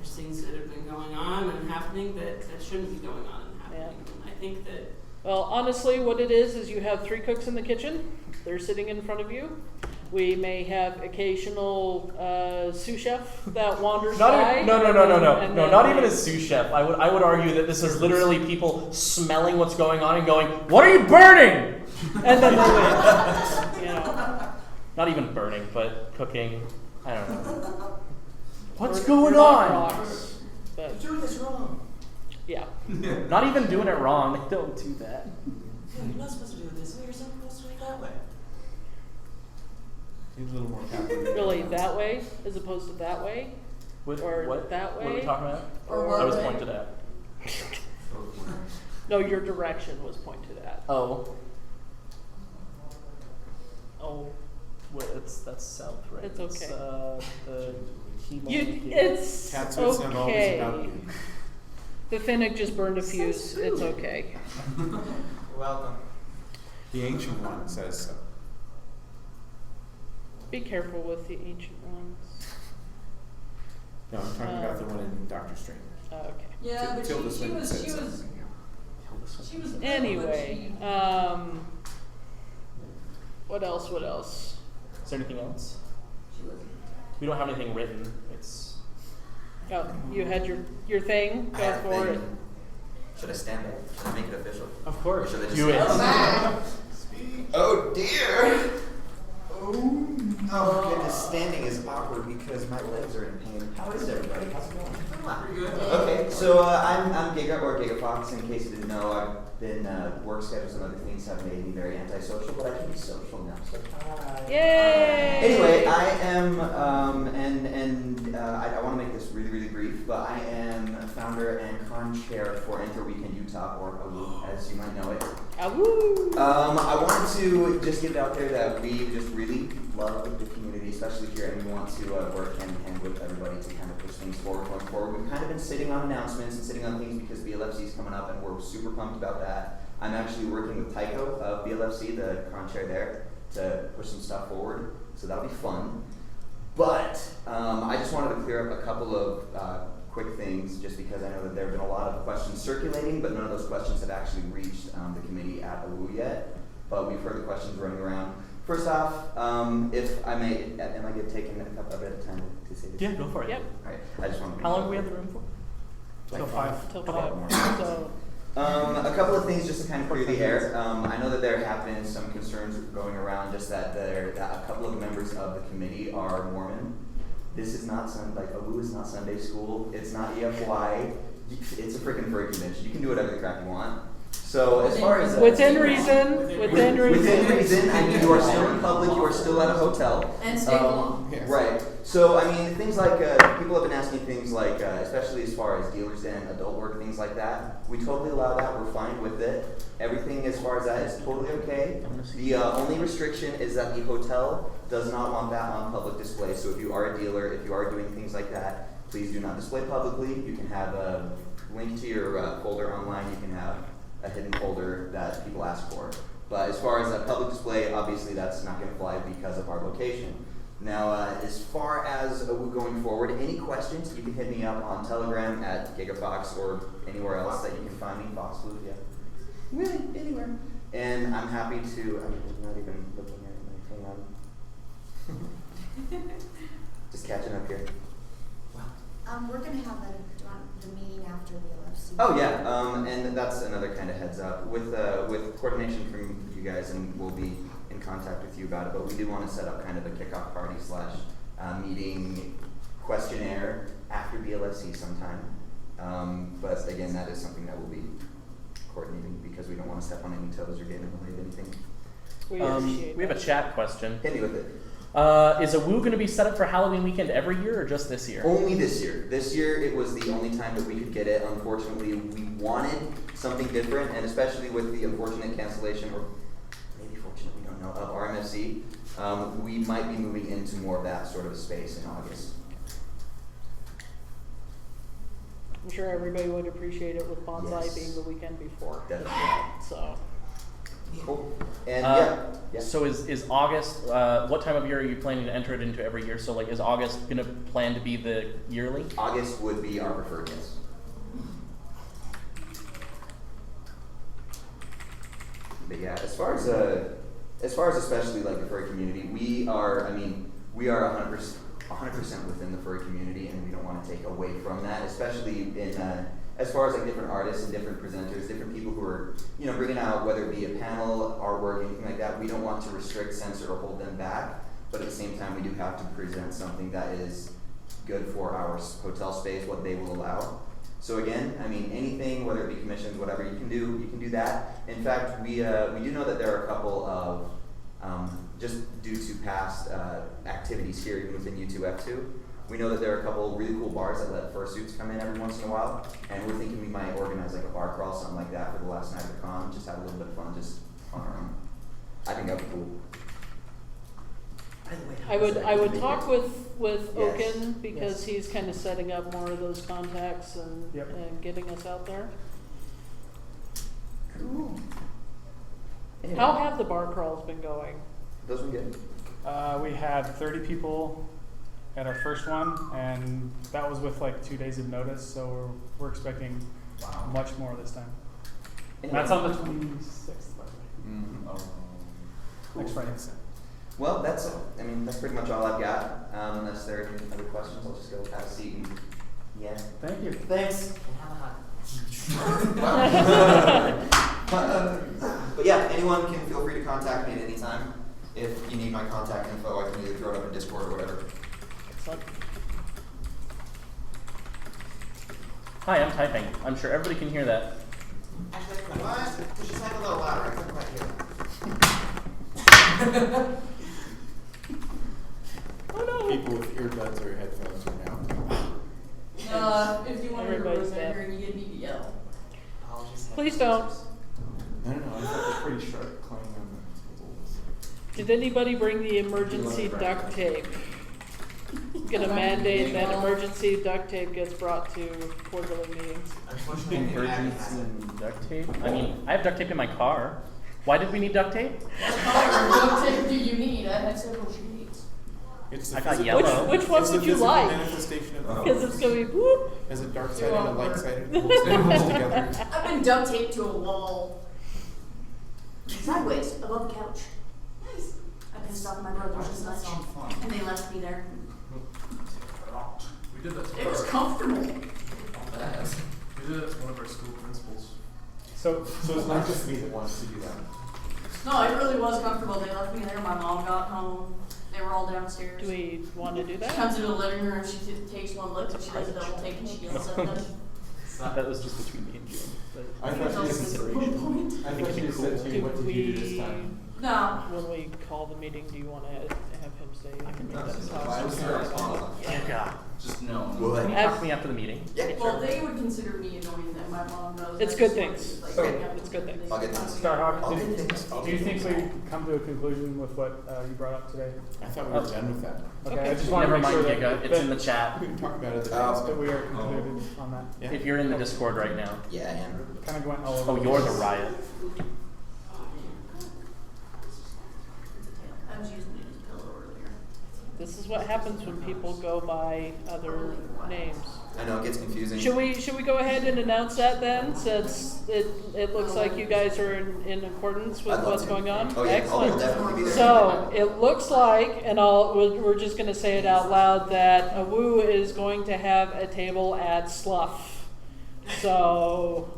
things that have been going on and happening that shouldn't be going on and happening. And I think that well, honestly, what it is you have 3 cooks in the kitchen. They're sitting in front of you. We may have occasional sous chef that wanders by. No, and then not they- even a sous chef. I would argue that this is literally people smelling what's going on and going, "What are you burning?" And then they leave. You know. Not even burning, but cooking. I don't know. What's We're going not on? rocks, but You're doing this wrong. yeah. Not even doing it wrong. They don't do that. No, you're not supposed to do it this way, you're supposed to do it that way. Need a little more caffeine. Really, that way as opposed to that way? What, Or what? that What are we way? talking about? Or I was what way? pointed at. No, your direction was pointed at. Oh. Oh. Wait, that's south, right? It's okay. The It's Catsuit's not always okay. about you. The Finnick just burned a fuse. It's okay. You're welcome. The ancient one says so. Be careful with the ancient ones. No, I'm talking about the one in Doctor Strange. Oh, okay. Yeah, but Tilda she Swinton was said she was something. she was good, Anyway, but what else? What else? Is there anything else? she was We don't have anything written. It's Oh, you had your thing. I Go have for it. been. Should I stand up? Should I make it official? of Or course. should I just Do it. Oh dear! Oh goodness, standing is awkward because my legs are in pain. How is everybody? How's it going? Pretty good. Okay, so I'm Giga or GigaFox. In case you didn't know, I've been work schedules and other things have made me very antisocial, but I can be social now. So hi. Yay! Anyway, I am, I want to make this really, really brief, but I am founder and con chair for Enter Weekend Utah, or AWU, as you might know it. Awoo! I wanted to just get it out there that we just really love the community, especially here, and we want to work hand in hand with everybody to kind of push things forward going forward. We've kind of been sitting on announcements and sitting on things because BLFC is coming up, and we're super pumped about that. I'm actually working with Tycho of BLFC, the con chair there, to push some stuff forward, so that'll be fun. But I just wanted to clear up a couple of quick things, just because I know that there have been a lot of questions circulating, but none of those questions have actually reached the committee at AWU yet. But we've heard the questions running around. First off, if I may, am I taking a bit of time to say this? Yeah, go for it. Yep. All right, I just want to. How long do we have the room for? Till 5. Till Couple 5. more. So A couple of things just to kind of clear the air. I know that there have been some concerns going around, just that that a couple of members of the committee are Mormon. This is not AWU is not Sunday school. It's not EFY. It's a freaking furry convention. You can do whatever the crap you want. So as far as within reason, within reason. I mean, you are still in public. You are still at a hotel. And state law. Yes. Right. So, I mean, things like, people have been asking things like, especially as far as dealers and adult work, things like that. We totally allow that. We're fine with it. Everything as far as that is totally okay. The only restriction is that the hotel does not want that on public display. So if you are a dealer, if you are doing things like that, please do not display publicly. You can have a link to your folder online. You can have a hidden folder that people ask for. But as far as a public display, obviously that's not going to fly because of our location. Now, as far as going forward, any questions, you can hit me up on Telegram at GigaFox or anywhere else that you can find me, Foxblue, yeah. Really, anywhere. And I'm happy to, I'm not even looking at anything, just catching up here. We're gonna have the meeting after the LFC. Oh yeah, and that's another kind of heads up with coordination from you guys, and we'll be in contact with you about it. But we do want to set up kind of a kickoff party / meeting questionnaire after BLFC sometime. But again, that is something that we'll be coordinating because we don't want to step on any toes or get in the way of anything. We appreciate We have a chat question. Hit me with it. Is a Woo going to be set up for Halloween weekend every year or just this year? Only this year. This year it was the only time that we could get it. Unfortunately, we wanted something different, and especially with the unfortunate cancellation, or maybe fortunate, we don't know, of RMFC, we might be moving into more of that sort of space in August. I'm sure everybody would appreciate it with Bonsai Yes. being the weekend before. Definitely. So, Cool. And yeah. So is August, what time of year are you planning to enter it into every year? So like, is August going to plan to be the yearly? August would be our preferred, yes. But yeah, as far as especially like the furry community, we are 100% within the furry community, and we don't want to take away from that, especially in as far as like different artists and different presenters, different people who are, you know, bringing out, whether it be a panel, artwork, anything like that. We don't want to restrict, censor, or hold them back, but at the same time, we do have to present something that is good for our hotel space, what they will allow. So again, I mean, anything, whether it be commissions, whatever you can do that. In fact, we do know that there are a couple of, just due to past activities here, even within U2F2, we know that there are a couple really cool bars that let fursuits come in every once in a while, and we're thinking we might organize like a bar crawl, something like that, for the last night of the con, just have a little bit of fun, just on our own. I think that'd be cool. I would talk with Yes. Oaken because Yes. he's kind of setting up more of those contacts and Yep. and getting us out there. Cool. Anyway, How have the bar crawls been going? those were good. We had 30 people at our first one, and that was with like 2 days of notice, so we're expecting much more this time. Anyway. That's on the 26th, by the way. Mm-hmm. Next Friday. Well, that's pretty much all I've got. Unless there are any other questions, I'll just go have a seat and yeah. Thank you. Thanks. And have a hug. But yeah, anyone can feel free to contact me at any time. If you need my contact info, I can either throw it up in Discord or whatever. Excellent. Hi, I'm typing. I'm sure everybody can hear that. Actually, what? Push his mic a little louder. I couldn't quite hear. Oh no! People with earbuds or headphones are now. If you want to Everybody's remember deaf. here, you need me to yell. Please don't. I don't know, I thought they're pretty sharp clang on the tables. Did anybody bring the emergency duct tape? Gonna mandate that emergency duct tape gets brought to quarterly meetings. Emergency duct tape? I mean, I have duct tape in my car. Why did we need duct tape? What color of duct tape do you need? I have several shades. It's I the got physical- yellow. Which one it's the would you physical like? manifestation of the Because it's gonna be whoop. as a dark side and a light side You it holds together. I've been duct taped to a wall. Sideways, above the couch. I pissed off my brothers as much. Sounds fun. And they left me there. We did that to It was our, comfortable. we did that to one of our school principals. So So it's not just me that wants to do that. No, it really was comfortable. They left me there. My mom got home. They were all downstairs. Do we want to do She that? comes into the living room, she takes one look, and she does a double take, and she yells at them. That was just between me and June. But I thought you just consideration. I thought you just said to me, what did you do this time? No. When we call the meeting, do you want to have him stay? I can make No, that it's talk. fine. Oh God. Just no. What? Can you talk to me after the meeting? Yeah, Well, sure. they would consider me annoying that my mom knows. It's I good just want things. to, like, So, hang out it's good things. I'll get things. Starhawk, I'll do get things. I'll do you get think things. we come to a conclusion with what you brought up today? I thought we were done with that. Okay, I Okay. just want to Never make mind, sure Giga. It's in the chat. We can talk about it that we are concluded on that. Yeah. If you're in the Discord right now. Yeah, I am. Kind of went all over. Oh, you're the riot. I was using it as a pillow earlier. This is what happens when people go by other names. I know it gets confusing. Should we go ahead and announce that then, since it looks like you guys are in accordance with I'd love what's to. going on? Oh yeah, Excellent. I'll definitely be there. So it looks like, and we're just going to say it out loud, that AWU is going to have a table at Slough. So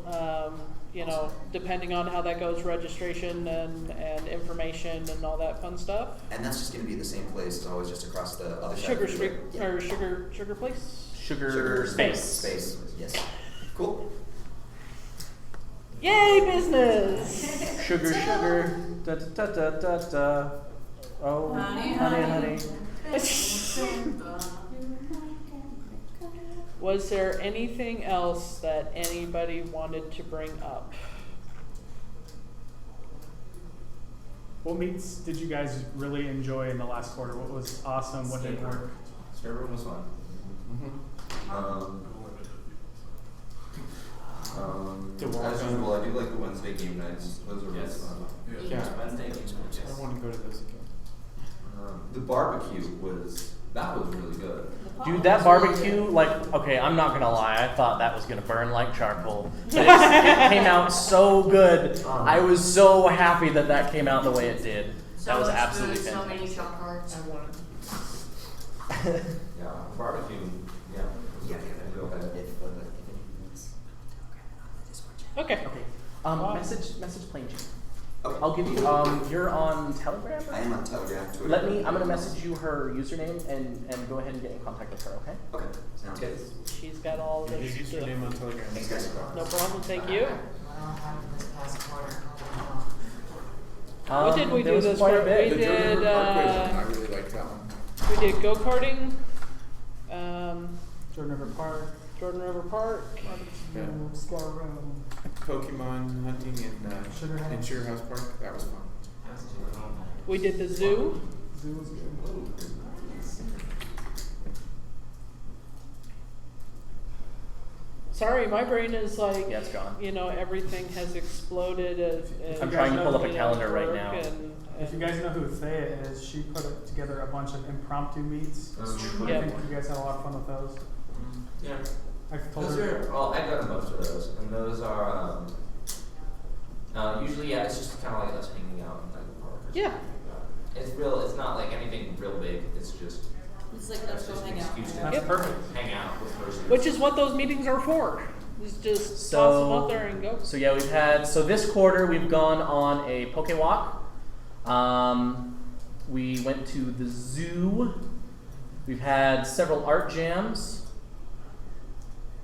depending on how that goes, registration and information and all that fun stuff. And that's just going to be the same place as always, just across the other side. Sugar of the Street river. or Sugar Place. Sugar space. Space. Yes. Cool. Yay, business! Sugar, da da da da da da. Oh, Honey, honey, honey. honey. Was there anything else that anybody wanted to bring up? What meets did you guys really enjoy in the last quarter? What was awesome? What didn't work? Spare room was fun. DeWalk. As usual, I do like the Wednesday game nights. Those are really Yes. fun. Yeah. Wednesday games, I want to go to those again. The barbecue that was really good. Dude, that barbecue, like, okay, I'm not gonna lie, I thought that was gonna burn like charcoal. But it came out so good. I was so happy that that came out the way it did. That was absolutely So fantastic. many shop carts. I want Yeah, barbecue. Yeah. Yeah, Go ahead. Okay. Okay. Message plain Jane. Okay. I'll give you. You're on Telegram. I am on Telegram, Twitter. Let me. I'm gonna message you her username and go ahead and get in contact with her. Okay. Okay, sounds good. She's got all Your this stuff. username on Telegram. Thanks, guys. No problem. Thank you. What happened this past quarter? What did we there do was this quite a quarter? bit. We The Jordan did. River Parkway one, I really liked that one. We did go karting. Jordan River Park. Jordan River Park. Yeah. Squirrel. Pokemon hunting in Sugar House Park. That was fun. We did the zoo. Zoo was good. Sorry, my brain is like, Yeah, it's gone. you know, everything has exploded. I'm trying to pull up a calendar right now. If you guys know who Thea is, she put together a bunch of impromptu meets. I Yeah. think you guys had a lot of fun with those. Yeah. I told Those her. are, well, I've done a bunch of those, and those are, usually, yeah, it's just kind of like us hanging out in like the park. or Yeah. something like that. It's not like anything real big, it's just. It's like, let's go just an hang out. excuse to That's perfect. hang out with persons. Which is what those meetings are for. Is just toss them out there and go. So yeah, we've had. So this quarter we've gone on a poke walk. We went to the zoo. We've had several art jams.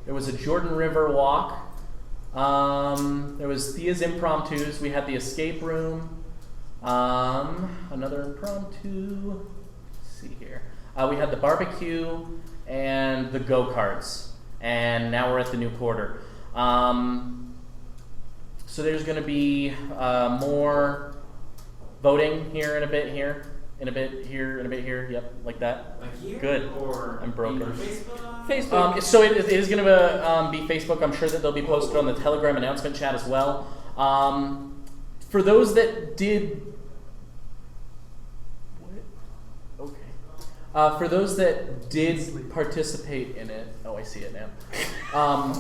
There was a Jordan River walk. There was Thea's impromptus. We had the escape room. Another impromptu. Let's see here. We had the barbecue and the go-karts. And now we're at the new quarter. So there's going to be more voting here in a bit here. In a bit here, in a bit here. Yep, like that. Like here? Good. Or I'm broken. Facebook? Facebook. So it is going to be Facebook. I'm sure that they'll be posted on the Telegram announcement chat as well. For those that did... What? Okay. For those that did participate in it... Oh, I see it now. I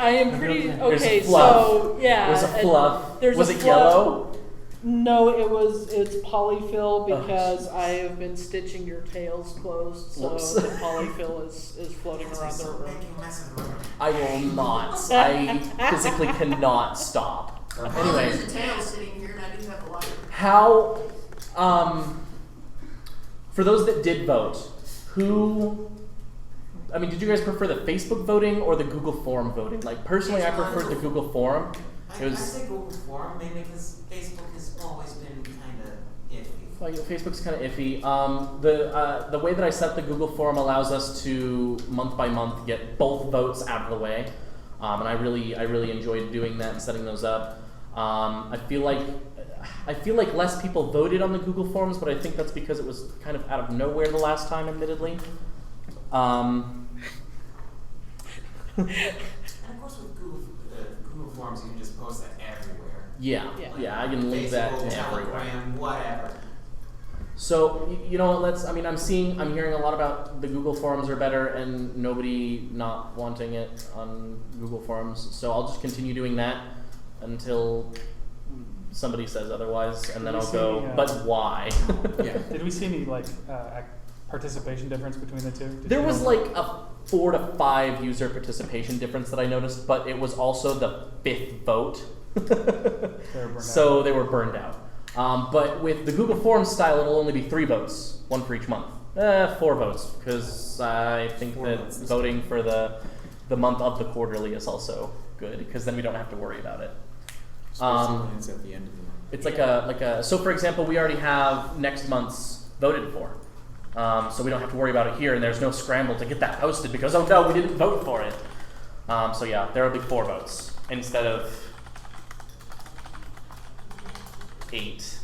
am pretty... There's Okay, fluff. so, yeah. There's a fluff. There's Was a it fluff. yellow? No, it's polyfill because I have been stitching your tails closed, so Whoops. the polyfill is floating around the room. I will not. I physically cannot stop. Anyway, There's a tail sitting here and I do have a lighter. how, for those that did vote, did you guys prefer the Facebook voting or the Google Forum voting? Like, personally, I preferred the Google Forum. I say Google Forum, maybe because Facebook has always been kind of iffy. Well, Facebook's kind of iffy. The way that I set the Google Forum allows us to month by month get both votes out of the way, and I really enjoyed doing that and setting those up. I feel like less people voted on the Google Forums, but I think that's because it was kind of out of nowhere the last time, admittedly. And of course with Google Forms, you can just post that everywhere. Yeah, I can link that Facebook, to everywhere. Telegram, whatever. So you know, I'm hearing a lot about the Google Forums are better and nobody not wanting it on Google Forums. So I'll just continue doing that until somebody says otherwise, and then I'll go. But why? Yeah. Did we see any participation difference between the two? There was like a 4 to 5 user participation difference that I noticed, but it was also the 5th vote. So they were burned out. But with the Google Forms style, it'll only be 3 votes, 1 for each month. 4 votes, because I think that voting for the month of the quarterly is also good, because then we don't have to worry about it. Especially when it's at the end of the month. It's like a. So for example, we already have next month's voted for, so we don't have to worry about it here, and there's no scramble to get that posted because oh no, we didn't vote for it. So yeah, there will be 4 votes instead of 8,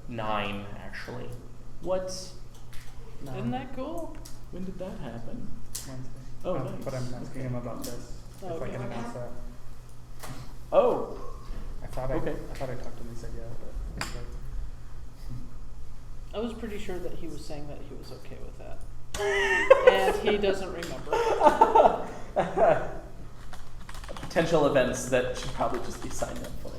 9 actually. What? Isn't that cool? When did that happen? Wednesday. Oh, nice. But I'm asking him about this. If I Okay. can announce that. Oh. I thought I talked to him. He said yeah, but it's like, I was pretty sure that he was saying that he was okay with that. And he doesn't remember. Potential events that should probably just be signed up for.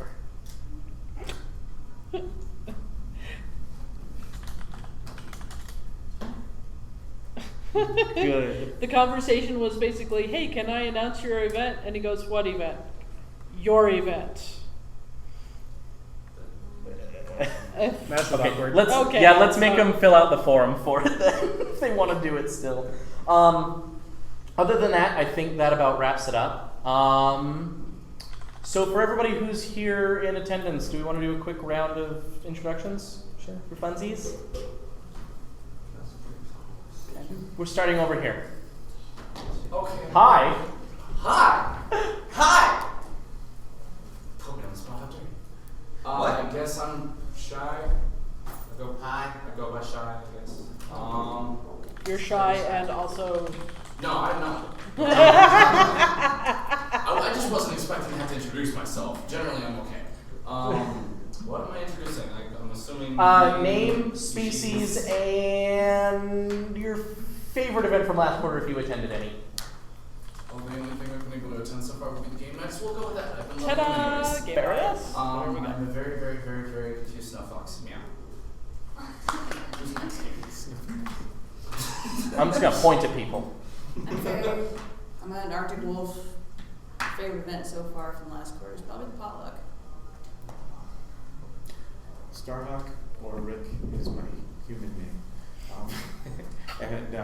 Good. The conversation was basically, hey, can I announce your event? And he goes, what event? Your event. that's Okay, awkward. let's make them fill out the form for it then, if they want to do it still. Other than that, I think that about wraps it up. So for everybody who's here in attendance, do we want to do a quick round of introductions? Sure. For funsies? We're starting over here. Okay. Hi. Hi. Hi. Put me on the spot up there. What? I guess I'm shy. I go by shy, I guess. You're shy and also... No, I'm not. I just wasn't expecting to have to introduce myself. Generally, I'm okay. What am I introducing? I'm assuming. Name, species, and your favorite event from last quarter if you attended any. Oh, the only thing I've been able to attend so far would be the game nights. We'll go with that. I've been loving Ta-da! them anyways. Game Fair nights. enough. I'm a very, very, very, very confused snow fox. Meow. Who's next? I'm just gonna point at people. I'm an Arctic Wolf. Favorite event so far from last quarter is probably the potluck. Starhawk or Rick is my human name. And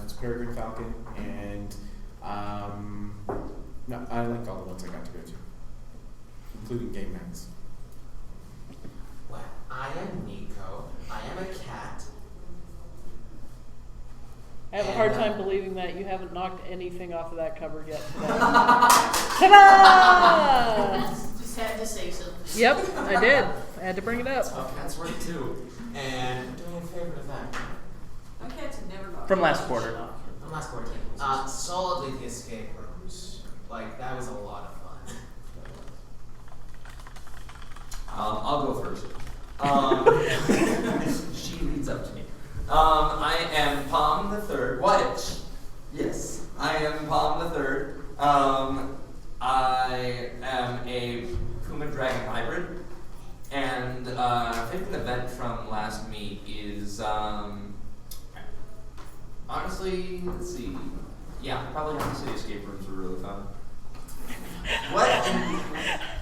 it's Peregrine Falcon, and no, I liked all the ones I got to go to, including game nights. Well, I am Nico. I am a cat. I have a hard time believing that you haven't knocked anything off of that cupboard yet today. Ta-da! Just had to say something. Yep, I did. I had to bring it up. Oh, cats work too. And I'm doing a favorite event. My cats have never knocked From last me quarter. off. From last quarter. Solidly the escape rooms. Like, that was a lot of fun. I'll go first. She leads up to me. I am Palm the Third. What? Yes, I am Palm the Third. I am a Puma Dragon hybrid, and favorite event from last meet is honestly, let's see. Yeah, probably have to say escape rooms were really fun. What?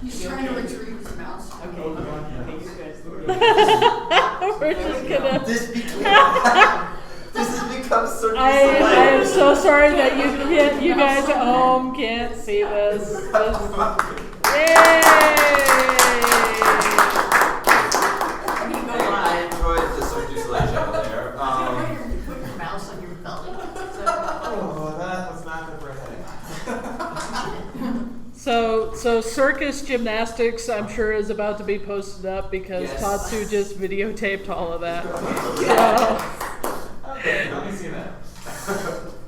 He's trying to retrieve his mouse. We're just gonna... This has become so I am so sorry that you guys at home can't see this. I enjoyed the Cirque du Soleil show there. You put your mouse on your belly. Oh, that was not good for a headache. So circus gymnastics, I'm sure, is about to be posted up because Yes. Tatsu just videotaped all of that. Okay, let me see that.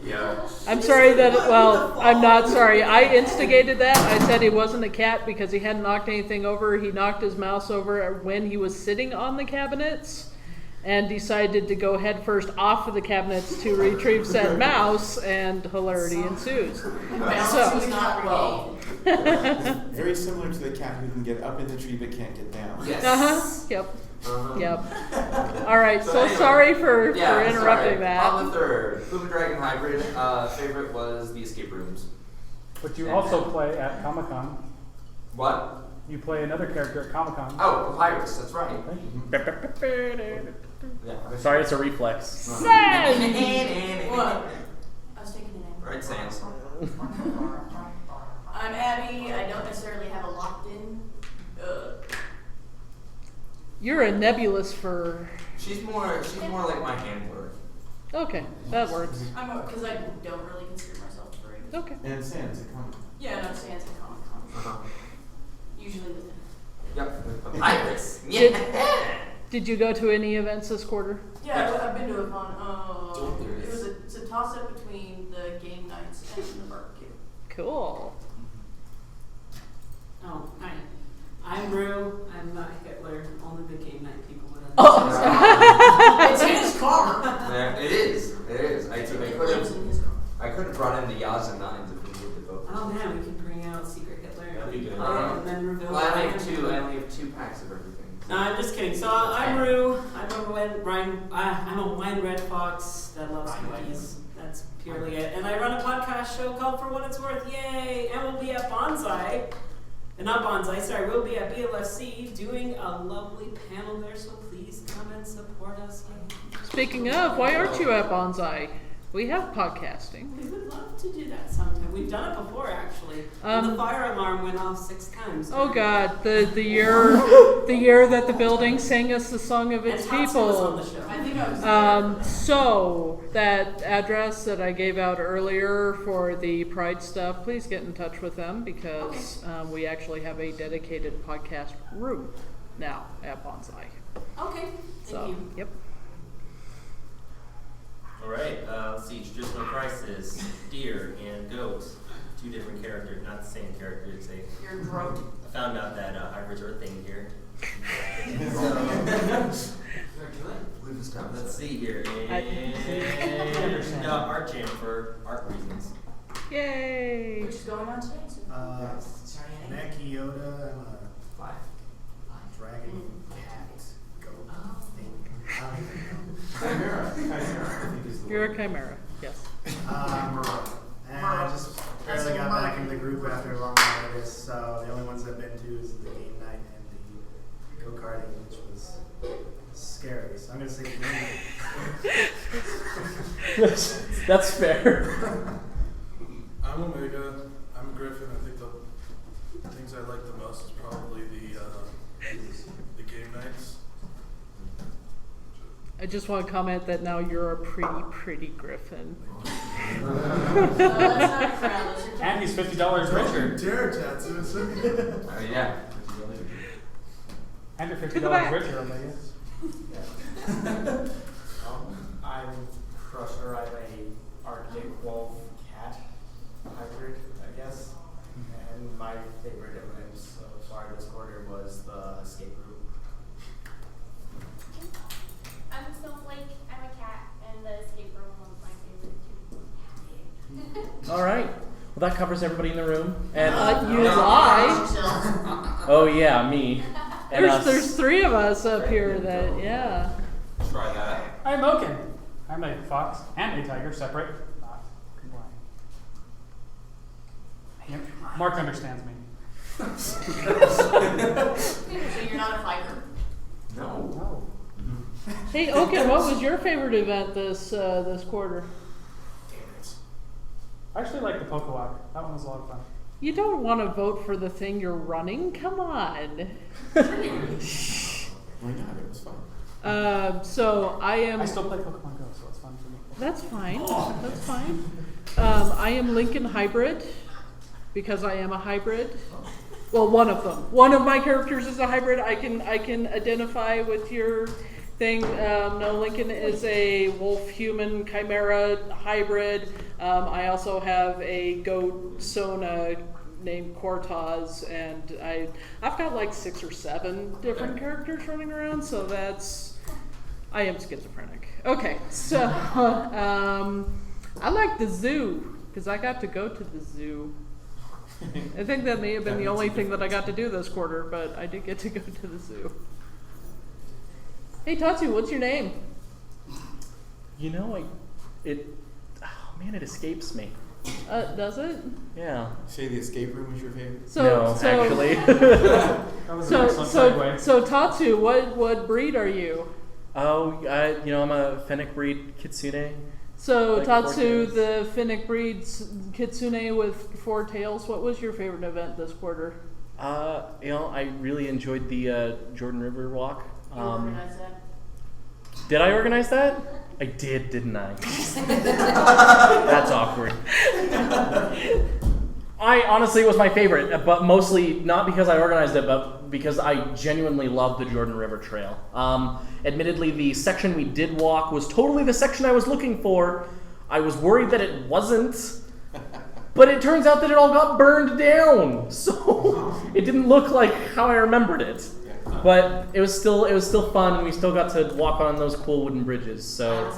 Yeah. I'm sorry that, well, I'm not sorry. I instigated that. I said he wasn't a cat because he hadn't knocked anything over. He knocked his mouse over when he was sitting on the cabinets and decided to go headfirst off of the cabinets to retrieve said mouse, and hilarity ensues. Mouse So- was not well. Very similar to the cat who can get up in the tree but can't get down. Yes. Yep. Uh-huh. Yep. All right. So anyway, sorry for interrupting sorry. that. On the Third, Puma Dragon hybrid. Favorite was the escape rooms. But you also play at Comic-Con. What? You play another character at Comic-Con. Oh, Papyrus. That's right. Yeah. Sorry, it's a reflex. What? I was taking a name. Right, Sans. I'm Abby. I don't necessarily have a locked in You're a nebulous for. She's more like my handler. Okay, that works. Because I don't really consider myself a furry. Okay. And Sans a comic. Yeah, no, Sans and Comic-Con. Usually with him. Yep. Iris. Yeah. Did you go to any events this quarter? Yeah, I've been to a con. Don't It was it's a toss-up between the game nights and the barbecue. Cool. Oh, hi. I'm Rue. I'm not Hitler. Only the game night people would understand. Oh. It's in his car. Yeah, it is. It lives in his car. I could have brought in the Yaza 9s if we needed to vote. Oh man, we can bring out Secret Hitler. That'd be good. And then reveal. Well, I Ryan. only have two packs of everything. No, I'm just kidding. So I'm Rue. I'm a wine red fox that loves cookies. That's purely it. And I run a podcast show called For What It's Worth. Yay! And we'll be at Bonsai. And not Bonsai, sorry. We'll be at BLFC doing a lovely panel there. So please come and support us. Yay. Speaking of, why aren't you at Bonsai? We have podcasting. We would love to do that sometime. We've done it before, actually. And the fire alarm went off 6 times. Oh God, the year that the building sang us the song of its And Tatsu was on people. the show. I think I was So that address that I gave out earlier for the Pride stuff, please get in touch with them because we actually have a dedicated podcast room now at Bonsai. Okay, thank you. Yep. Alright, let's see, traditional prices, deer and goat, 2 different characters, not the same character, it's a... You're drunk. I found out that hybrids are a thing here. Let's see here, and Art Jam for art reasons. Yay! Which is going on today. Neki Yoda, I'm a dragon cat goat thing. I don't even know. Chimera. I think is the You're word. a chimera, yes. And I just barely got back into the group after a long hiatus, so the only ones I've been to is the game night and the go-karting, which was scary. So I'm gonna say the game night. That's fair. I'm Omega. I'm Griffin. I think the things I like the most is probably the game nights. I just want to comment that now you're a pretty Griffin. That's not a crown. Those are And he's $50 richer. Terror Tatsu. Yeah. And you're To the $50 back. richer, Omega. I'm Crusher. I'm a Arctic wolf cat hybrid, I guess. And my favorite event so far this quarter was the escape room. I'm Snowflake. I'm a cat, and the escape room was my favorite too. All right. Well, that covers everybody in the room. And You lie. oh yeah, me. And There's 3 of us up here that, yeah. Try that. I'm Oaken. I'm a fox and a tiger, separate, not combined. Yep. Mark understands me. So you're not a fighter? No. Hey, Oaken, what was your favorite event this quarter? I actually like the Pokewalk. That one was a lot of fun. You don't want to vote for the thing you're running? Come on. Why not? It was fun. So I am. I still play Pokemon Go, so it's fun for me. That's fine. That's fine. I am Lincoln Hybrid because I am a hybrid. Well, one of them. One of my characters is a hybrid. I can identify with your thing. No, Lincoln is a wolf-human chimera hybrid. I also have a goat Sona named Cortaz, and I've got like 6 or 7 different characters running around. So I am schizophrenic. Okay, so I like the zoo because I got to go to the zoo. I think that may have been the only thing that I got to do this quarter, but I did get to go to the zoo. Hey Tatsu, what's your name? you know, it escapes me. Does it? Yeah. Say the escape room was your favorite? Actually. So Tatsu, what breed are you? Oh, I'm a Fennec breed Kitsune. So Like Tatsu, 4 tails. the Fennec breed's Kitsune with 4 tails. What was your favorite event this quarter? I really enjoyed the Jordan River walk. You organize that? Did I organize that? I did, didn't I? That's awkward. Honestly, it was my favorite, but mostly not because I organized it, but because I genuinely love the Jordan River Trail. Admittedly, the section we did walk was totally the section I was looking for. I was worried that it wasn't, but it turns out that it all got burned down, so it didn't look like how I remembered it. But it was still fun, and we still got to walk on those cool wooden bridges. So.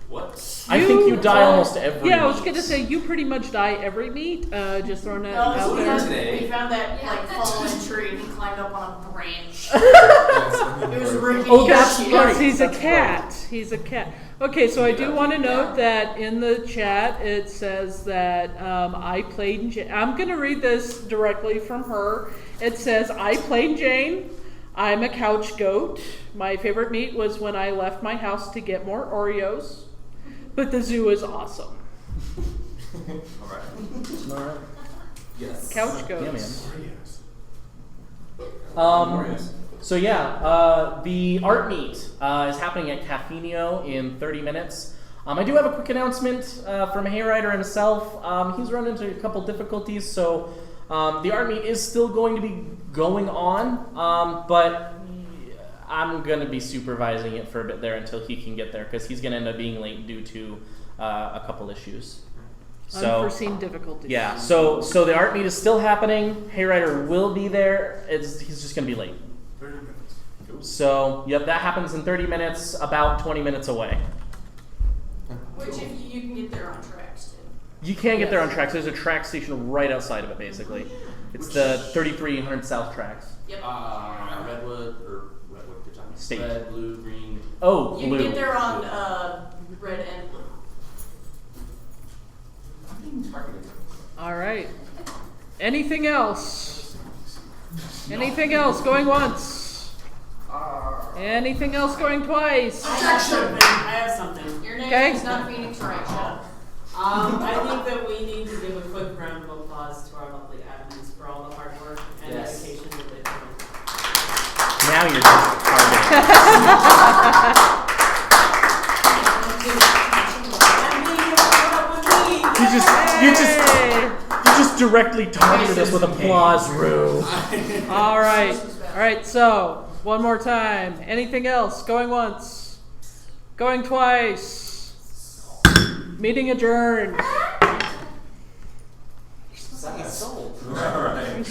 What? I think you die almost every Yeah, I was meet. gonna say you pretty much die every meet. Just throwing that out No, there. we found that like fallen tree and he climbed up on a branch. It was rickety. Oh, that's shit. right. He's a cat. He's a cat. Okay, so I do want to note that in the chat it says that I played Jane. I'm going to read this directly from her. It says, I played Jane. I'm a couch goat. My favorite meet was when I left my house to get more Oreos. But the zoo is awesome. All right. Yes. Couch goat. Yeah, man. So yeah, the art meet is happening at Cafenio in 30 minutes. I do have a quick announcement from Hayrider himself. He's run into a couple difficulties, so the art meet is still going to be going on, but I'm going to be supervising it for a bit there until he can get there, because he's going to end up being late due to a couple issues. So, unforeseen difficulties. Yeah, so the art meet is still happening. Hayrider will be there. He's just going to be late. 30 minutes. Cool. So, yep, that happens in 30 minutes, about 20 minutes away. Which if you can get there on tracks too. You can get there on tracks. There's a track station right outside of it, basically. It's the 3300 South tracks. Yep. Redwood or Redwood, good job. State. Red, blue, green. Oh, You blue. can get there on red and blue. All right. Anything else? Anything else going once? Anything else going twice? I have something. Your name Okay. is not Phoenix Wright, shut up. I think that we need to give a quick round of applause to our lovely admins for all the hard work and Yes. dedication that they put in. Now you're just targeting. You just directly targeted us with applause, Rue. All right. So one more time. Anything else? Going once. Going twice. Meeting adjourned. Sold. Alright.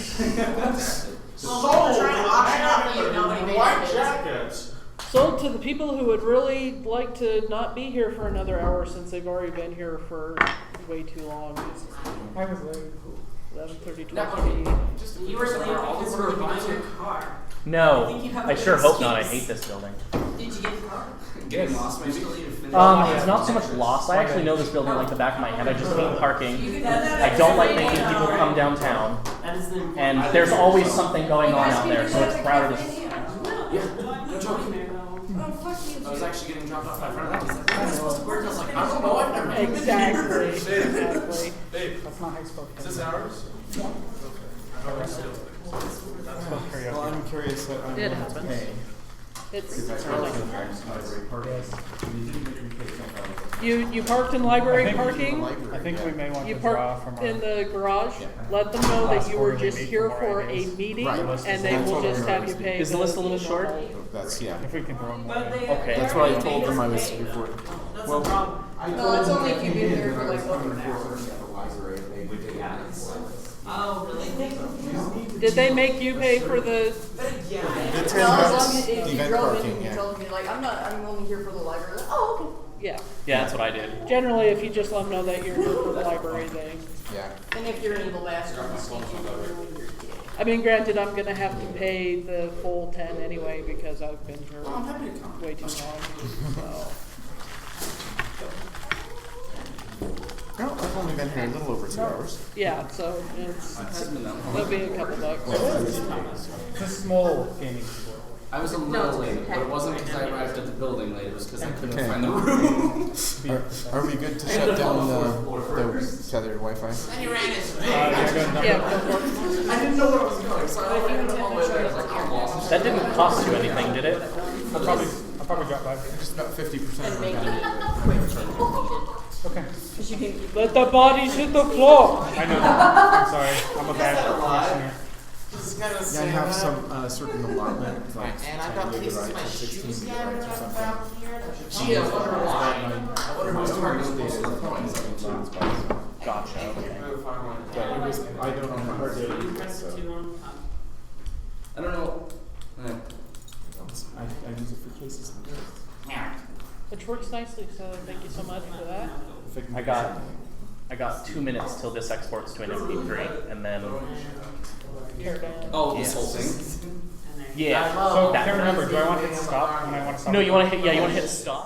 Sold to the people who would really like to not be here for another hour, since they've already been here for way too long. I was late. 11:30, You were late because you were buying your car. No, I think you have a I sure good hope not. I excuse. hate this building. Did you get the car? Getting lost, maybe. It's not so much lost. I actually know this building like the back of my hand. I just hate parking. I don't like making people come downtown. That is the important. And there's always something going on out there, so it's crowded. No joke. Oh, fuck you. I was actually getting dropped off by a friend. I was like, "How am I supposed to work?" I was like, "I don't know. I've never been here." Exactly. Exactly. Dave, That's not how you spell is this ours? Okay. I know we're still. Well, I'm curious. It happens. It's early. You parked in library parking. I think we may want You to draw parked from our. in the garage. Let them know that you were just here for a meeting, and they will just have you pay. Is the list a little short? That's, yeah. If we can throw them. But they, Okay. That's what I told them I was here for. That's a problem. No, that's only if you've been here for like over an hour. Oh, really? Did they make you pay for the? Well, as $10 long as if you event drove in parking, and you yeah. told me like, I'm only here for the library. Like, oh, okay. Yeah. Yeah, that's what I did. Generally, if you just let them know that you're here for the library thing. Yeah. And if you're an evil bastard, you sneak in and ruin your kid. I mean, granted, I'm gonna have to pay the full 10 anyway because I've been here way too long. So. No, I've only been here a little over 2 hours. Yeah, so it'll be a couple bucks. It's a small gaming store. I was a No, little it's late, but it wasn't because I okay. arrived at the building late. It was because I couldn't Okay. find the room. Are we good to I shut ended up down on the the, fourth floor the first. tethered Wi-Fi? Then you ran into me. Yeah, go for it. I didn't know where I was going, so But if I you ended up intend on to my way shut there. I it was like, down, I'm lost. That didn't cost you anything, did it? I'll probably drop by. Just about 50% And of make our it time. quick changes needed. Okay. Cause you can keep. Let the bodies hit the floor. I know that. I'm sorry. I'm a bad listener. Yeah, I have some certain allotment, like And I've 10 got places gigabytes my or 16 shoes scattered gigabytes or something. about here. Gee, I wonder why. I wonder who's targeting most of the points. Gotcha. Okay. Yeah, it was, I don't know how hard to use it, Press so. it too long. I don't know. I use it for cases. Which works nicely, so thank you so much for that. I got 2 minutes till this exports to an MP3, and then Tear down. Oh, this Yes. whole thing? yeah. So I that- can't remember. Do I want to hit stop when I want to stop? No, you want to hit. Yeah, you want to hit stop.